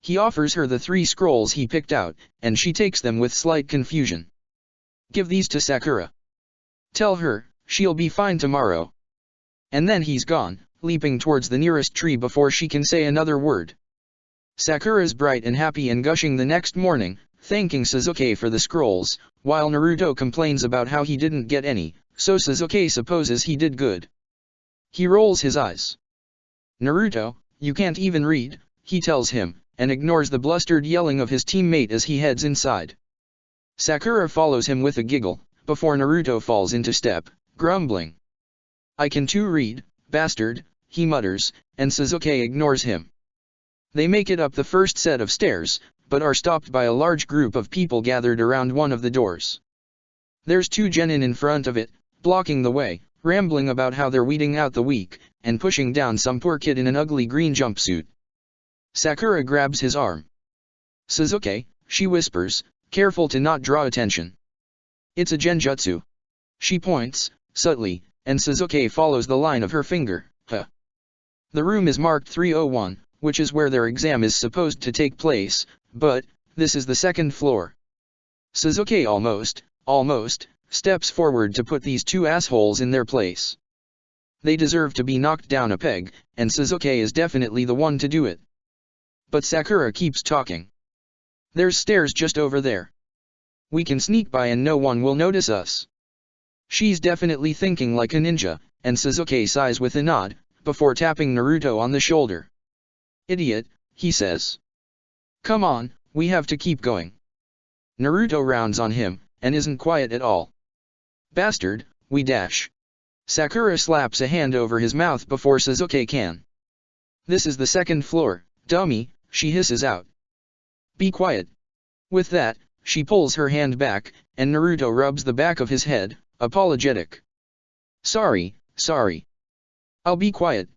He offers her the 3 scrolls he picked out, and she takes them with slight confusion. "Give these to Sakura. Tell her, she'll be fine tomorrow." And then he's gone, leaping towards the nearest tree before she can say another word. Sakura's bright and happy and gushing the next morning, thanking Sasuke for the scrolls, while Naruto complains about how he didn't get any, so Sasuke supposes he did good. He rolls his eyes. "Naruto, you can't even read," he tells him, and ignores the blustered yelling of his teammate as he heads inside. Sakura follows him with a giggle, before Naruto falls into step, grumbling. "I can too read, bastard," he mutters, and Sasuke ignores him. They make it up the first set of stairs, but are stopped by a large group of people gathered around one of the doors. There's 2 genin in front of it, blocking the way, rambling about how they're weeding out the weak, and pushing down some poor kid in an ugly green jumpsuit. Sakura grabs his arm. "Sasuke," she whispers, careful to not draw attention. "It's a genjutsu." She points, subtly, and Sasuke follows the line of her finger. The room is marked 301, which is where their exam is supposed to take place, but this is the 2nd floor. Sasuke almost, steps forward to put these 2 assholes in their place. They deserve to be knocked down a peg, and Sasuke is definitely the one to do it. But Sakura keeps talking. "There's stairs just over there. We can sneak by and no one will notice us." She's definitely thinking like a ninja, and Sasuke sighs with a nod, before tapping Naruto on the shoulder. "Idiot," he says. "Come on, we have to keep going." Naruto rounds on him, and isn't quiet at all. "Bastard, we dash." Sakura slaps a hand over his mouth before Sasuke can. "This is the 2nd floor, dummy," she hisses out. "Be quiet." With that, she pulls her hand back, and Naruto rubs the back of his head, apologetic. Sorry. I'll be quiet."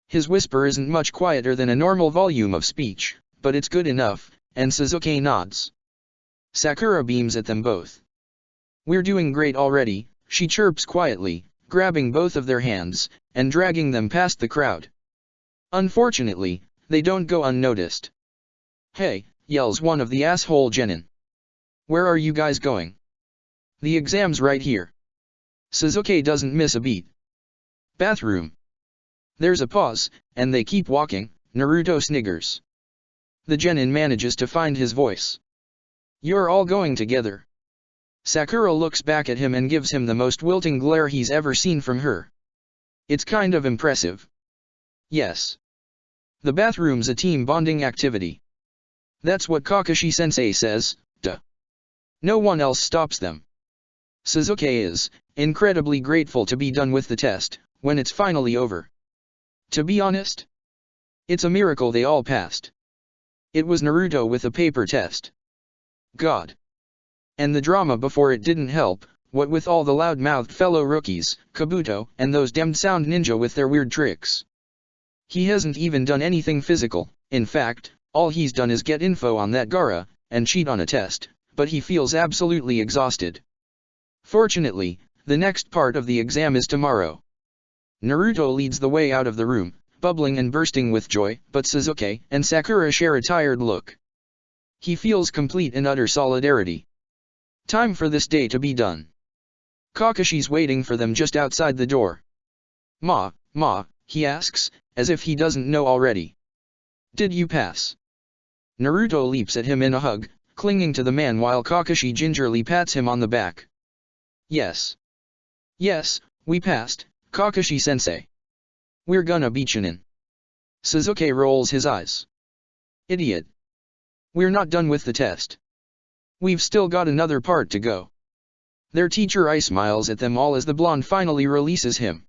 His whisper isn't much quieter than a normal volume of speech, but it's good enough, and Sasuke nods. Sakura beams at them both. "We're doing great already," she chirps quietly, grabbing both of their hands, and dragging them past the crowd. Unfortunately, they don't go unnoticed. "Hey," yells one of the asshole genin. "Where are you guys going?" "The exam's right here." Sasuke doesn't miss a beat. "Bathroom." There's a pause, and they keep walking. Naruto sniggers. The genin manages to find his voice. "You're all going together." Sakura looks back at him and gives him the most wilting glare he's ever seen from her. It's kind of impressive. Yes. The bathroom's a team bonding activity. That's what Kakashi-sensei says, duh. No one else stops them. Sasuke is incredibly grateful to be done with the test, when it's finally over. To be honest, it's a miracle they all passed. It was Naruto with a paper test. God. And the drama before it didn't help, what with all the loud-mouthed fellow rookies, Kabuto, and those damned sound ninja with their weird tricks. He hasn't even done anything physical. In fact, all he's done is get info on that Gaara, and cheat on a test, but he feels absolutely exhausted. Fortunately, the next part of the exam is tomorrow. Naruto leads the way out of the room, bubbling and bursting with joy, but Sasuke and Sakura share a tired look. He feels complete and utter solidarity. Time for this day to be done. Kakashi's waiting for them just outside the door. Ma, he asks, as if he doesn't know already. Did you pass? Naruto leaps at him in a hug, clinging to the man while Kakashi gingerly pats him on the back. Yes, we passed, Kakashi-sensei. We're gonna be Chunin. Sasuke rolls his eyes. Idiot. We're not done with the test. We've still got another part to go. Their teacher smiles at them all as the blonde finally releases him.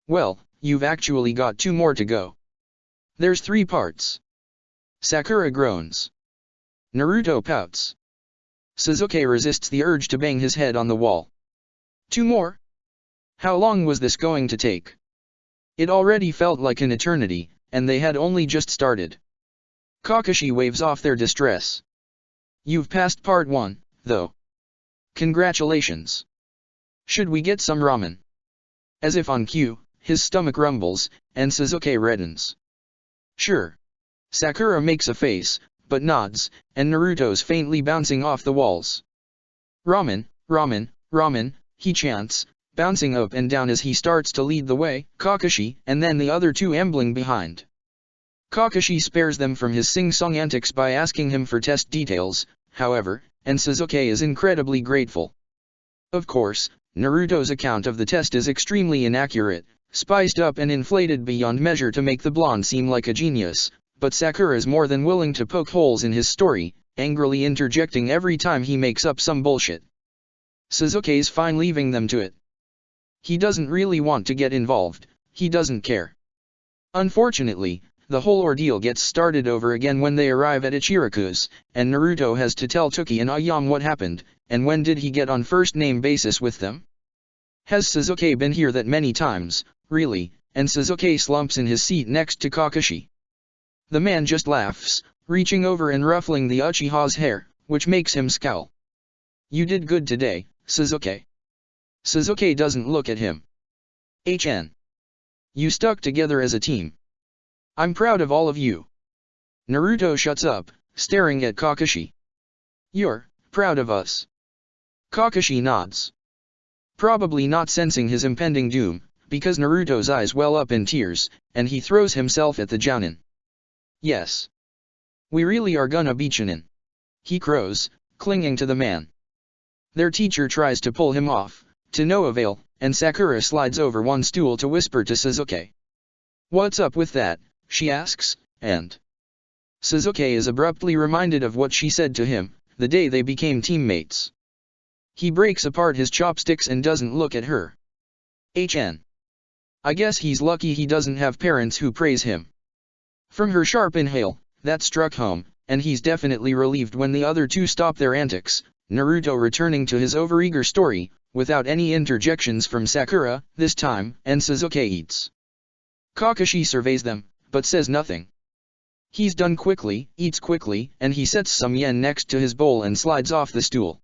Well, you've actually got 2 more to go. There's 3 parts. Sakura groans. Naruto pouts. Sasuke resists the urge to bang his head on the wall. 2 more? How long was this going to take? It already felt like an eternity, and they had only just started. Kakashi waves off their distress. You've passed part 1, though. Congratulations. Should we get some ramen? As if on cue, his stomach rumbles, and Sasuke reddens. Sure. Sakura makes a face, but nods, and Naruto's faintly bouncing off the walls. Ramen, ramen, ramen, he chants, bouncing up and down as he starts to lead the way, Kakashi and then the other 2 ambling behind. Kakashi spares them from his sing-song antics by asking him for test details, however, and Sasuke is incredibly grateful. Of course, Naruto's account of the test is extremely inaccurate, spiced up and inflated beyond measure to make the blonde seem like a genius, but Sakura is more than willing to poke holes in his story, angrily interjecting every time he makes up some bullshit. Sasuke's fine leaving them to it. He doesn't really want to get involved, he doesn't care. Unfortunately, the whole ordeal gets started over again when they arrive at Ichiraku's, and Naruto has to tell Toki and Ayame what happened, and when did he get on first-name basis with them? Has Sasuke been here that many times, really? And Sasuke slumps in his seat next to Kakashi. The man just laughs, reaching over and ruffling the Uchiha's hair, which makes him scowl. You did good today, Sasuke. Sasuke doesn't look at him. HN. You stuck together as a team. I'm proud of all of you. Naruto shuts up, staring at Kakashi. You're proud of us. Kakashi nods. Probably not sensing his impending doom, because Naruto's eyes well up in tears, and he throws himself at the Jounin. Yes. We really are gonna be Chunin. He crows, clinging to the man. Their teacher tries to pull him off, to no avail, and Sakura slides over one stool to whisper to Sasuke. What's up with that? She asks, and Sasuke is abruptly reminded of what she said to him, the day they became teammates. He breaks apart his chopsticks and doesn't look at her. HN. I guess he's lucky he doesn't have parents who praise him. From her sharp inhale, that struck home, and he's definitely relieved when the other 2 stop their antics, Naruto returning to his overeager story, without any interjections from Sakura, this time, and Sasuke eats. Kakashi surveys them, but says nothing. He's done quickly, eats quickly, and he sets some yen next to his bowl and slides off the stool.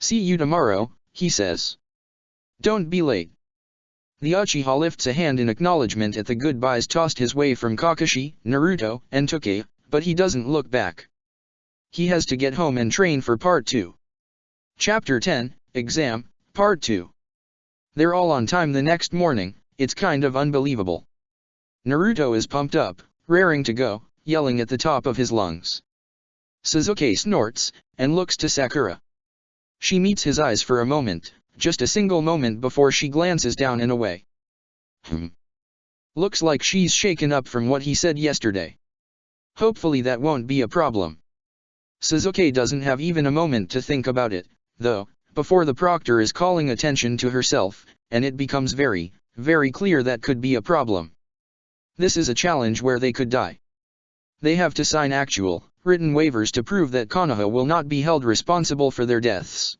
See you tomorrow, he says. Don't be late. The Uchiha lifts a hand in acknowledgement at the goodbyes tossed his way from Kakashi, Naruto, and Toki, but he doesn't look back. He has to get home and train for Part 2. Chapter 10, Exam, Part 2. They're all on time the next morning, it's kind of unbelievable. Naruto is pumped up, raring to go, yelling at the top of his lungs. Sasuke snorts, and looks to Sakura. She meets his eyes for a moment, just a single moment before she glances down and away. Looks like she's shaken up from what he said yesterday. Hopefully that won't be a problem. Sasuke doesn't have even a moment to think about it, though, before the proctor is calling attention to herself, and it becomes very, very clear that could be a problem. This is a challenge where they could die. They have to sign actual, written waivers to prove that Konoha will not be held responsible for their deaths.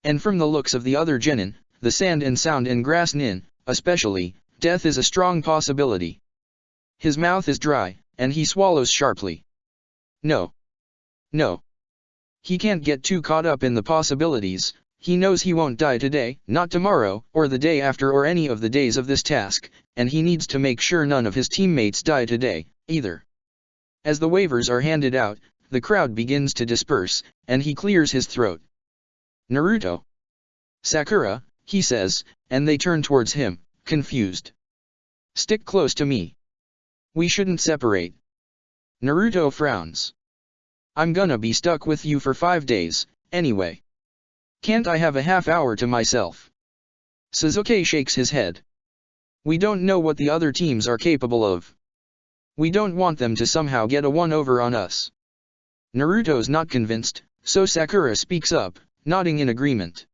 And from the looks of the other genin, the sand and sound and grass nin, especially, death is a strong possibility. His mouth is dry, and he swallows sharply. No. No. He can't get too caught up in the possibilities. He knows he won't die today, not tomorrow, or the day after or any of the days of this task, and he needs to make sure none of his teammates die today, either. As the waivers are handed out, the crowd begins to disperse, and he clears his throat. Naruto. Sakura, he says, and they turn towards him, confused. Stick close to me. We shouldn't separate. Naruto frowns. I'm gonna be stuck with you for 5 days, anyway. Can't I have a half hour to myself? Sasuke shakes his head. We don't know what the other teams are capable of. We don't want them to somehow get a one-over on us. Naruto's not convinced, so Sakura speaks up, nodding in agreement.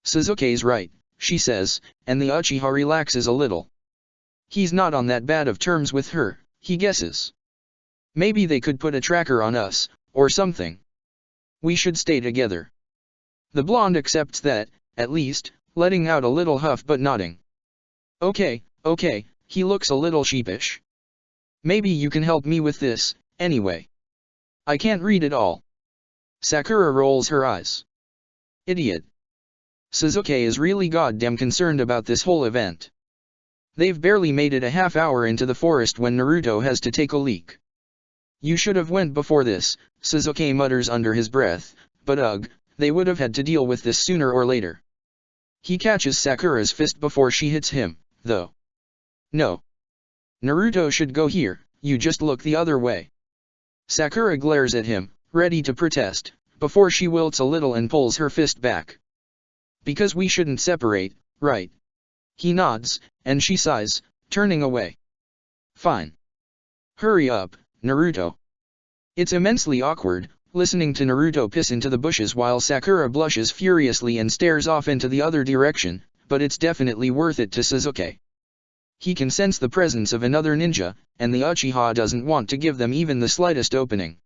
Sasuke's right, she says, and the Uchiha relaxes a little. He's not on that bad of terms with her, he guesses. Maybe they could put a tracker on us, or something. We should stay together. The blonde accepts that, at least, letting out a little huff but nodding. Okay, he looks a little sheepish. Maybe you can help me with this, anyway. I can't read it all. Sakura rolls her eyes. Idiot. Sasuke is really goddamn concerned about this whole event. They've barely made it a half hour into the forest when Naruto has to take a leak. You should have went before this, Sasuke mutters under his breath, but ugh, they would have had to deal with this sooner or later. He catches Sakura's fist before she hits him, though. No. Naruto should go here, you just look the other way. Sakura glares at him, ready to protest, before she wilts a little and pulls her fist back. Because we shouldn't separate, right? He nods, and she sighs, turning away. Fine. Hurry up, Naruto. It's immensely awkward, listening to Naruto piss into the bushes while Sakura blushes furiously and stares off into the other direction, but it's definitely worth it to Sasuke. He can sense the presence of another ninja, and the Uchiha doesn't want to give them even the slightest opening.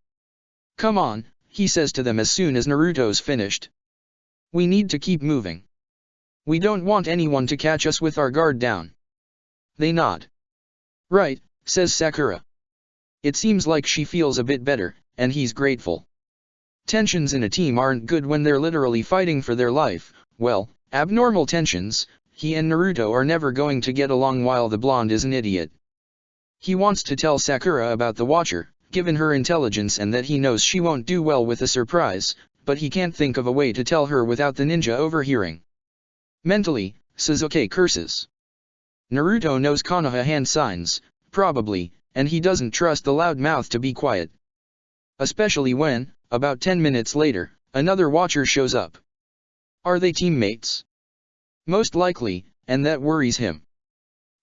Come on, he says to them as soon as Naruto's finished. We need to keep moving. We don't want anyone to catch us with our guard down. They nod. Right, says Sakura. It seems like she feels a bit better, and he's grateful. Tensions in a team aren't good when they're literally fighting for their life. Well, abnormal tensions. He and Naruto are never going to get along while the blonde is an idiot. He wants to tell Sakura about the Watcher, given her intelligence and that he knows she won't do well with a surprise, but he can't think of a way to tell her without the ninja overhearing. Mentally, Sasuke curses. Naruto knows Konoha hand signs, probably, and he doesn't trust the loudmouth to be quiet. Especially when, about 10 minutes later, another Watcher shows up. Are they teammates? Most likely, and that worries him.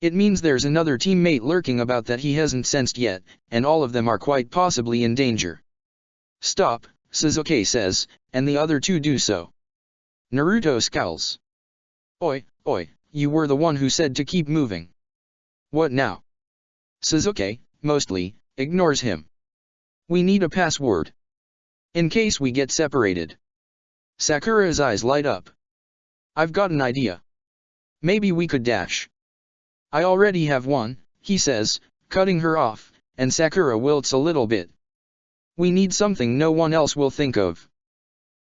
It means there's another teammate lurking about that he hasn't sensed yet, and all of them are quite possibly in danger. Stop, Sasuke says, and the other two do so. Naruto scowls. Oi, you were the one who said to keep moving. What now? Sasuke, mostly, ignores him. We need a password. In case we get separated. Sakura's eyes light up. I've got an idea. Maybe we could dash. I already have one, he says, cutting her off, and Sakura wilts a little bit. We need something no one else will think of.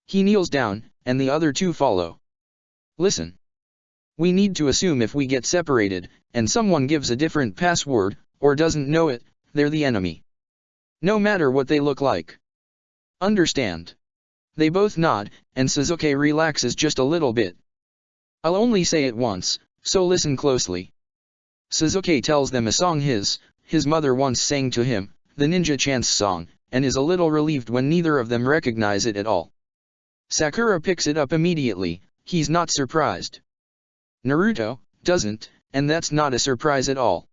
He kneels down, and the other two follow. Listen. We need to assume if we get separated, and someone gives a different password, or doesn't know it, they're the enemy. No matter what they look like. Understand? They both nod, and Sasuke relaxes just a little bit. I'll only say it once, so listen closely. Sasuke tells them a song his mother once sang to him, the ninja chants song, and is a little relieved when neither of them recognize it at all. Sakura picks it up immediately, he's not surprised. Naruto doesn't, and that's not a surprise at all.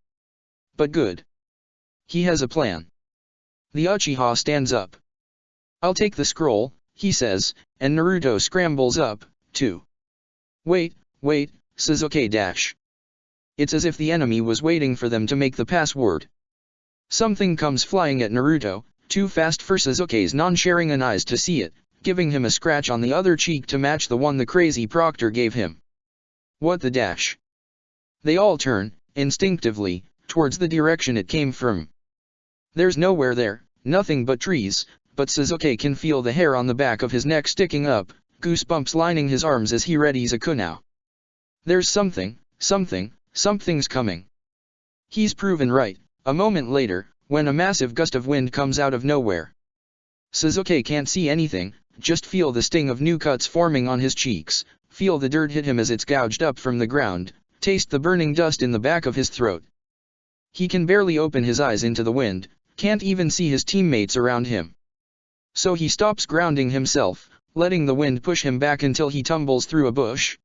But good. He has a plan. The Uchiha stands up. I'll take the scroll, he says, and Naruto scrambles up, too. Wait, Sasuke dash. It's as if the enemy was waiting for them to make the password. Something comes flying at Naruto, too fast for Sasuke's non-sharing an eyes to see it, giving him a scratch on the other cheek to match the one the crazy proctor gave him. What the dash? They all turn, instinctively, towards the direction it came from. There's nowhere there, nothing but trees, but Sasuke can feel the hair on the back of his neck sticking up, goosebumps lining his arms as he readies a kunai. There's something's coming. He's proven right, a moment later, when a massive gust of wind comes out of nowhere. Sasuke can't see anything, just feel the sting of new cuts forming on his cheeks, feel the dirt hit him as it's gouged up from the ground, taste the burning dust in the back of his throat. He can barely open his eyes into the wind, can't even see his teammates around him. So he stops grounding himself, letting the wind push him back until he tumbles through a bush.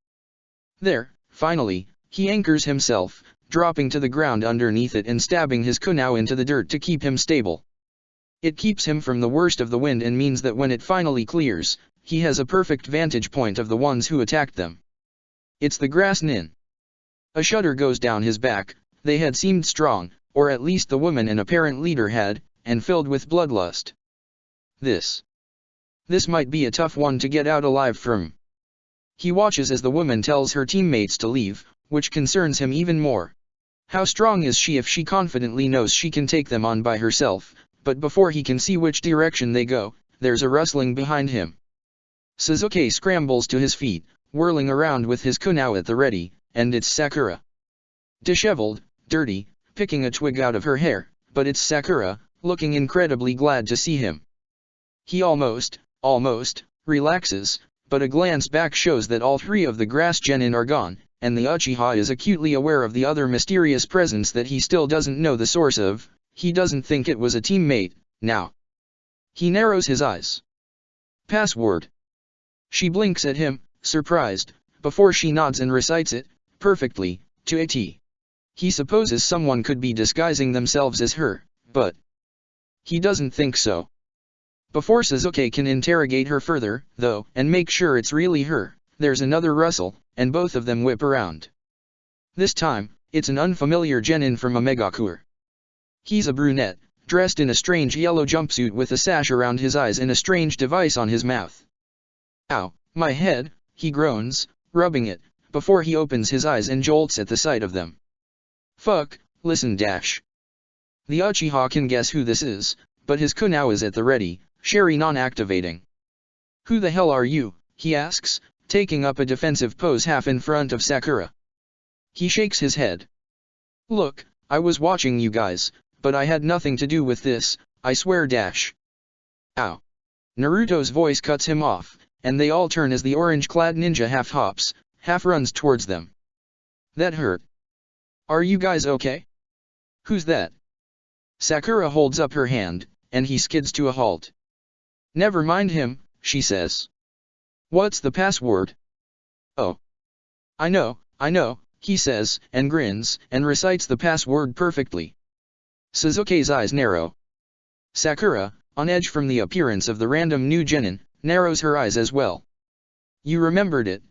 There, finally, he anchors himself, dropping to the ground underneath it and stabbing his kunai into the dirt to keep him stable. It keeps him from the worst of the wind and means that when it finally clears, he has a perfect vantage point of the ones who attacked them. It's the grass nin. A shudder goes down his back. They had seemed strong, or at least the woman and apparent leader had, and filled with bloodlust. This This might be a tough one to get out alive from. He watches as the woman tells her teammates to leave, which concerns him even more. How strong is she if she confidently knows she can take them on by herself, but before he can see which direction they go, there's a rustling behind him. Sasuke scrambles to his feet, whirling around with his kunai at the ready, and it's Sakura. Disheveled, dirty, picking a twig out of her hair, but it's Sakura, looking incredibly glad to see him. He almost, relaxes, but a glance back shows that all three of the grass genin are gone, and the Uchiha is acutely aware of the other mysterious presence that he still doesn't know the source of. He doesn't think it was a teammate, now. He narrows his eyes. Password. She blinks at him, surprised, before she nods and recites it, perfectly, to a T. He supposes someone could be disguising themselves as her, but he doesn't think so. Before Sasuke can interrogate her further, though, and make sure it's really her, there's another rustle, and both of them whip around. This time, it's an unfamiliar genin from a Megakure. He's a brunette, dressed in a strange yellow jumpsuit with a sash around his eyes and a strange device on his mouth. Ow, my head, he groans, rubbing it, before he opens his eyes and jolts at the sight of them. Fuck, listen dash. The Uchiha can guess who this is, but his kunai is at the ready, Sherry non-activating. Who the hell are you, he asks, taking up a defensive pose half in front of Sakura. He shakes his head. Look, I was watching you guys, but I had nothing to do with this, I swear dash. Ow. Naruto's voice cuts him off, and they all turn as the orange-clad ninja half hops, half runs towards them. That hurt. Are you guys okay? Who's that? Sakura holds up her hand, and he skids to a halt. Never mind him, she says. What's the password? Oh. I know, he says, and grins, and recites the password perfectly. Sasuke's eyes narrow. Sakura, on edge from the appearance of the random new genin, narrows her eyes as well. You remembered it?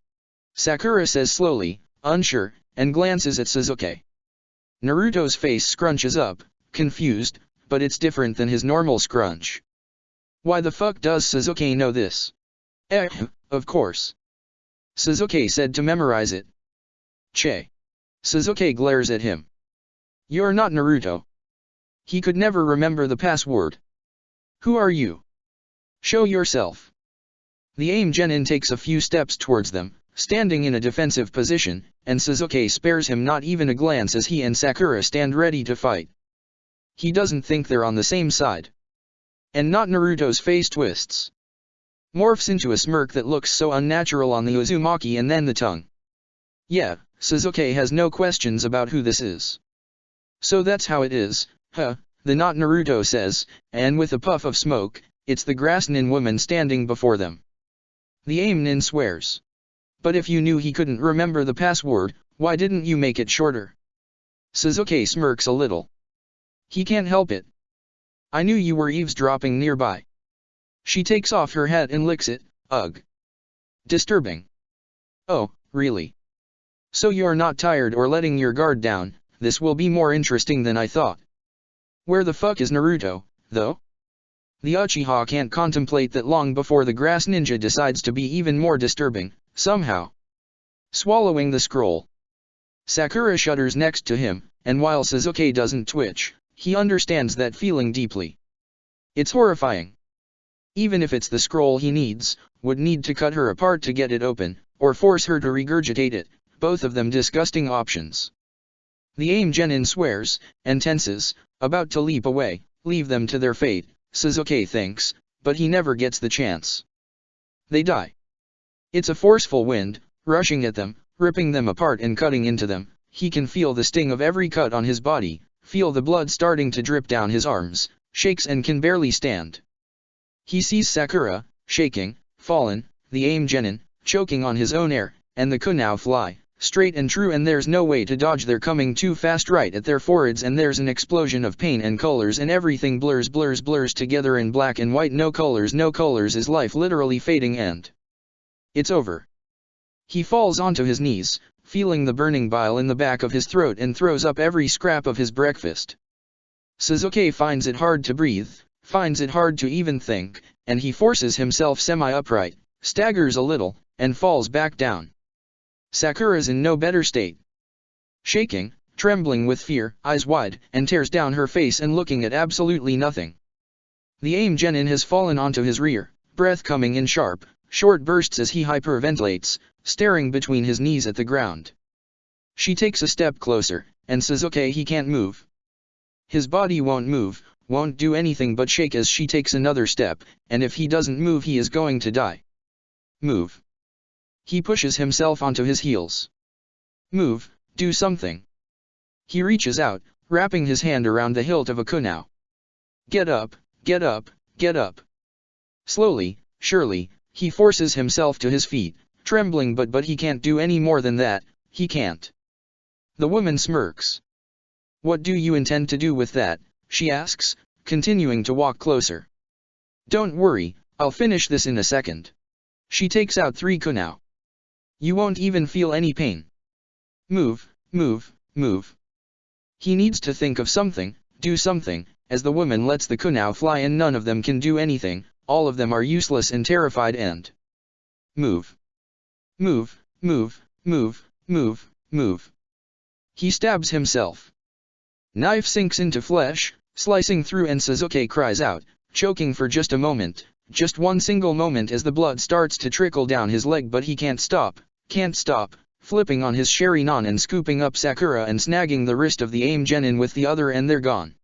Sakura says slowly, unsure, and glances at Sasuke. Naruto's face scrunches up, confused, but it's different than his normal scrunch. Why the fuck does Sasuke know this? Of course. Sasuke said to memorize it. Che. Sasuke glares at him. You're not Naruto. He could never remember the password. Who are you? Show yourself. The AIM genin takes a few steps towards them, standing in a defensive position, and Sasuke spares him not even a glance as he and Sakura stand ready to fight. He doesn't think they're on the same side. And not Naruto's face twists. Morphs into a smirk that looks so unnatural on the Uzumaki and then the tongue. Yeah, Sasuke has no questions about who this is. So that's how it is, huh, the not Naruto says, and with a puff of smoke, it's the grass nin woman standing before them. The AIM nin swears. But if you knew he couldn't remember the password, why didn't you make it shorter? Sasuke smirks a little. He can't help it. I knew you were eavesdropping nearby. She takes off her hat and licks it, ugh. Disturbing. Oh, really? So you're not tired or letting your guard down, this will be more interesting than I thought. Where the fuck is Naruto, though? The Uchiha can't contemplate that long before the grass ninja decides to be even more disturbing, somehow. Swallowing the scroll. Sakura shudders next to him, and while Sasuke doesn't twitch, he understands that feeling deeply. It's horrifying. Even if it's the scroll he needs, would need to cut her apart to get it open, or force her to regurgitate it, both of them disgusting options. The AIM genin swears, and tenses, about to leap away, leave them to their fate, Sasuke thinks, but he never gets the chance. They die. It's a forceful wind, rushing at them, ripping them apart and cutting into them. He can feel the sting of every cut on his body, feel the blood starting to drip down his arms, shakes and can barely stand. He sees Sakura, shaking, fallen, the AIM genin, choking on his own air, and the kunai fly, straight and true, and there's no way to dodge. They're coming too fast right at their foreheads, and there's an explosion of pain and colors, and everything blurs together in black and white. No colors is life literally fading, and it's over. He falls onto his knees, feeling the burning bile in the back of his throat, and throws up every scrap of his breakfast. Sasuke finds it hard to breathe, finds it hard to even think, and he forces himself semi-upright, staggers a little, and falls back down. Sakura's in no better state. Shaking, trembling with fear, eyes wide, and tears down her face and looking at absolutely nothing. The aim genin has fallen onto his rear, breath coming in sharp, short bursts as he hyperventilates, staring between his knees at the ground. She takes a step closer, and says okay, he can't move. His body won't move, won't do anything but shake as she takes another step, and if he doesn't move he is going to die. Move. He pushes himself onto his heels. Move, do something. He reaches out, wrapping his hand around the hilt of a kunai. Get up, get up, get up. Slowly, surely, he forces himself to his feet, trembling but he can't do any more than that, he can't. The woman smirks. What do you intend to do with that, she asks, continuing to walk closer. Don't worry, I'll finish this in a second. She takes out 3 kunai. You won't even feel any pain. Move, move, move. He needs to think of something, do something, as the woman lets the kunai fly and none of them can do anything, all of them are useless and terrified and move. Move, move, move, move, move. He stabs himself. Knife sinks into flesh, slicing through and Sasuke cries out, choking for just a moment, just one single moment as the blood starts to trickle down his leg but he can't stop, flipping on his Sharingan and scooping up Sakura and snagging the wrist of the aim genin with the other and they're gone.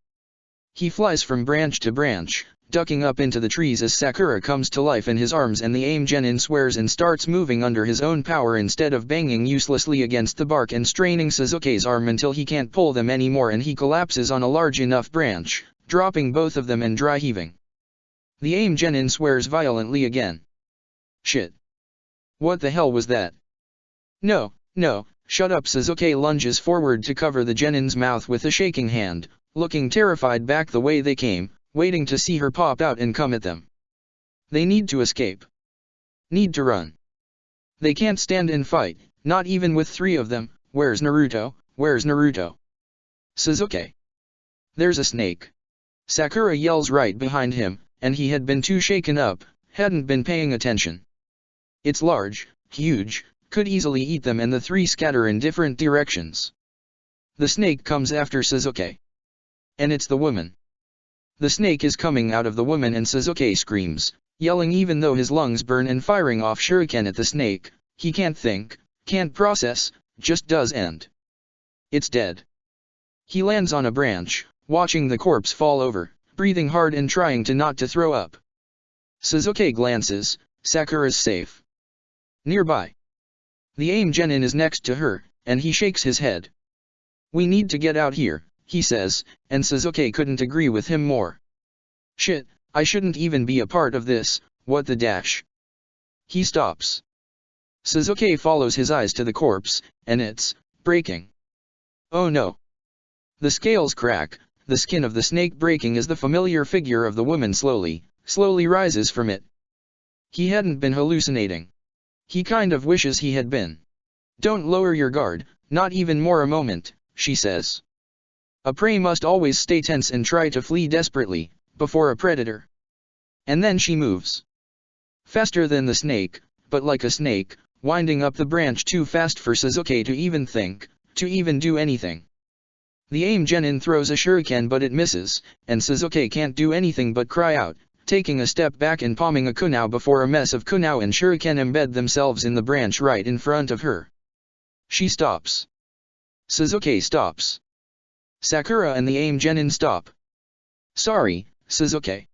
He flies from branch to branch, ducking up into the trees as Sakura comes to life in his arms and the aim genin swears and starts moving under his own power instead of banging uselessly against the bark and straining Sasuke's arm until he can't pull them anymore and he collapses on a large enough branch, dropping both of them and dry heaving. The aim genin swears violently again. Shit. What the hell was that? No, no, shut up. Sasuke lunges forward to cover the genin's mouth with a shaking hand, looking terrified back the way they came, waiting to see her pop out and come at them. They need to escape. Need to run. They can't stand and fight, not even with 3 of them. Where's Naruto? Where's Naruto? Sasuke. There's a snake. Sakura yells right behind him, and he had been too shaken up, hadn't been paying attention. It's large, huge, could easily eat them and the 3 scatter in different directions. The snake comes after Sasuke. And it's the woman. The snake is coming out of the woman and Sasuke screams, yelling even though his lungs burn and firing off shuriken at the snake. He can't think, can't process, just does and it's dead. He lands on a branch, watching the corpse fall over, breathing hard and trying to not to throw up. Sasuke glances, Sakura's safe. Nearby. The aim genin is next to her, and he shakes his head. We need to get out here, he says, and Sasuke couldn't agree with him more. Shit, I shouldn't even be a part of this, what the dash. He stops. Sasuke follows his eyes to the corpse, and it's breaking. Oh no. The scales crack, the skin of the snake breaking as the familiar figure of the woman slowly rises from it. He hadn't been hallucinating. He kind of wishes he had been. Don't lower your guard, not even more a moment, she says. A prey must always stay tense and try to flee desperately, before a predator. And then she moves. Faster than the snake, but like a snake, winding up the branch too fast for Sasuke to even think, to even do anything. The aim genin throws a shuriken but it misses, and Sasuke can't do anything but cry out, taking a step back and palming a kunai before a mess of kunai and shuriken embed themselves in the branch right in front of her. She stops. Sasuke stops. Sakura and the aim genin stop. Sorry, Sasuke.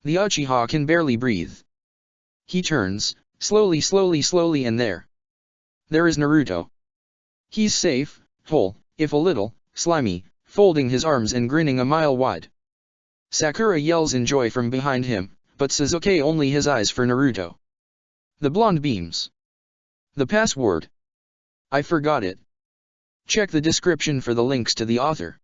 The Uchiha can barely breathe. He turns, slowly and there is Naruto. He's safe, whole, if a little, slimy, folding his arms and grinning a mile wide. Sakura yells in joy from behind him, but Sasuke only has eyes for Naruto. The blonde beams. The password. I forgot it. Check the description for the links to the author.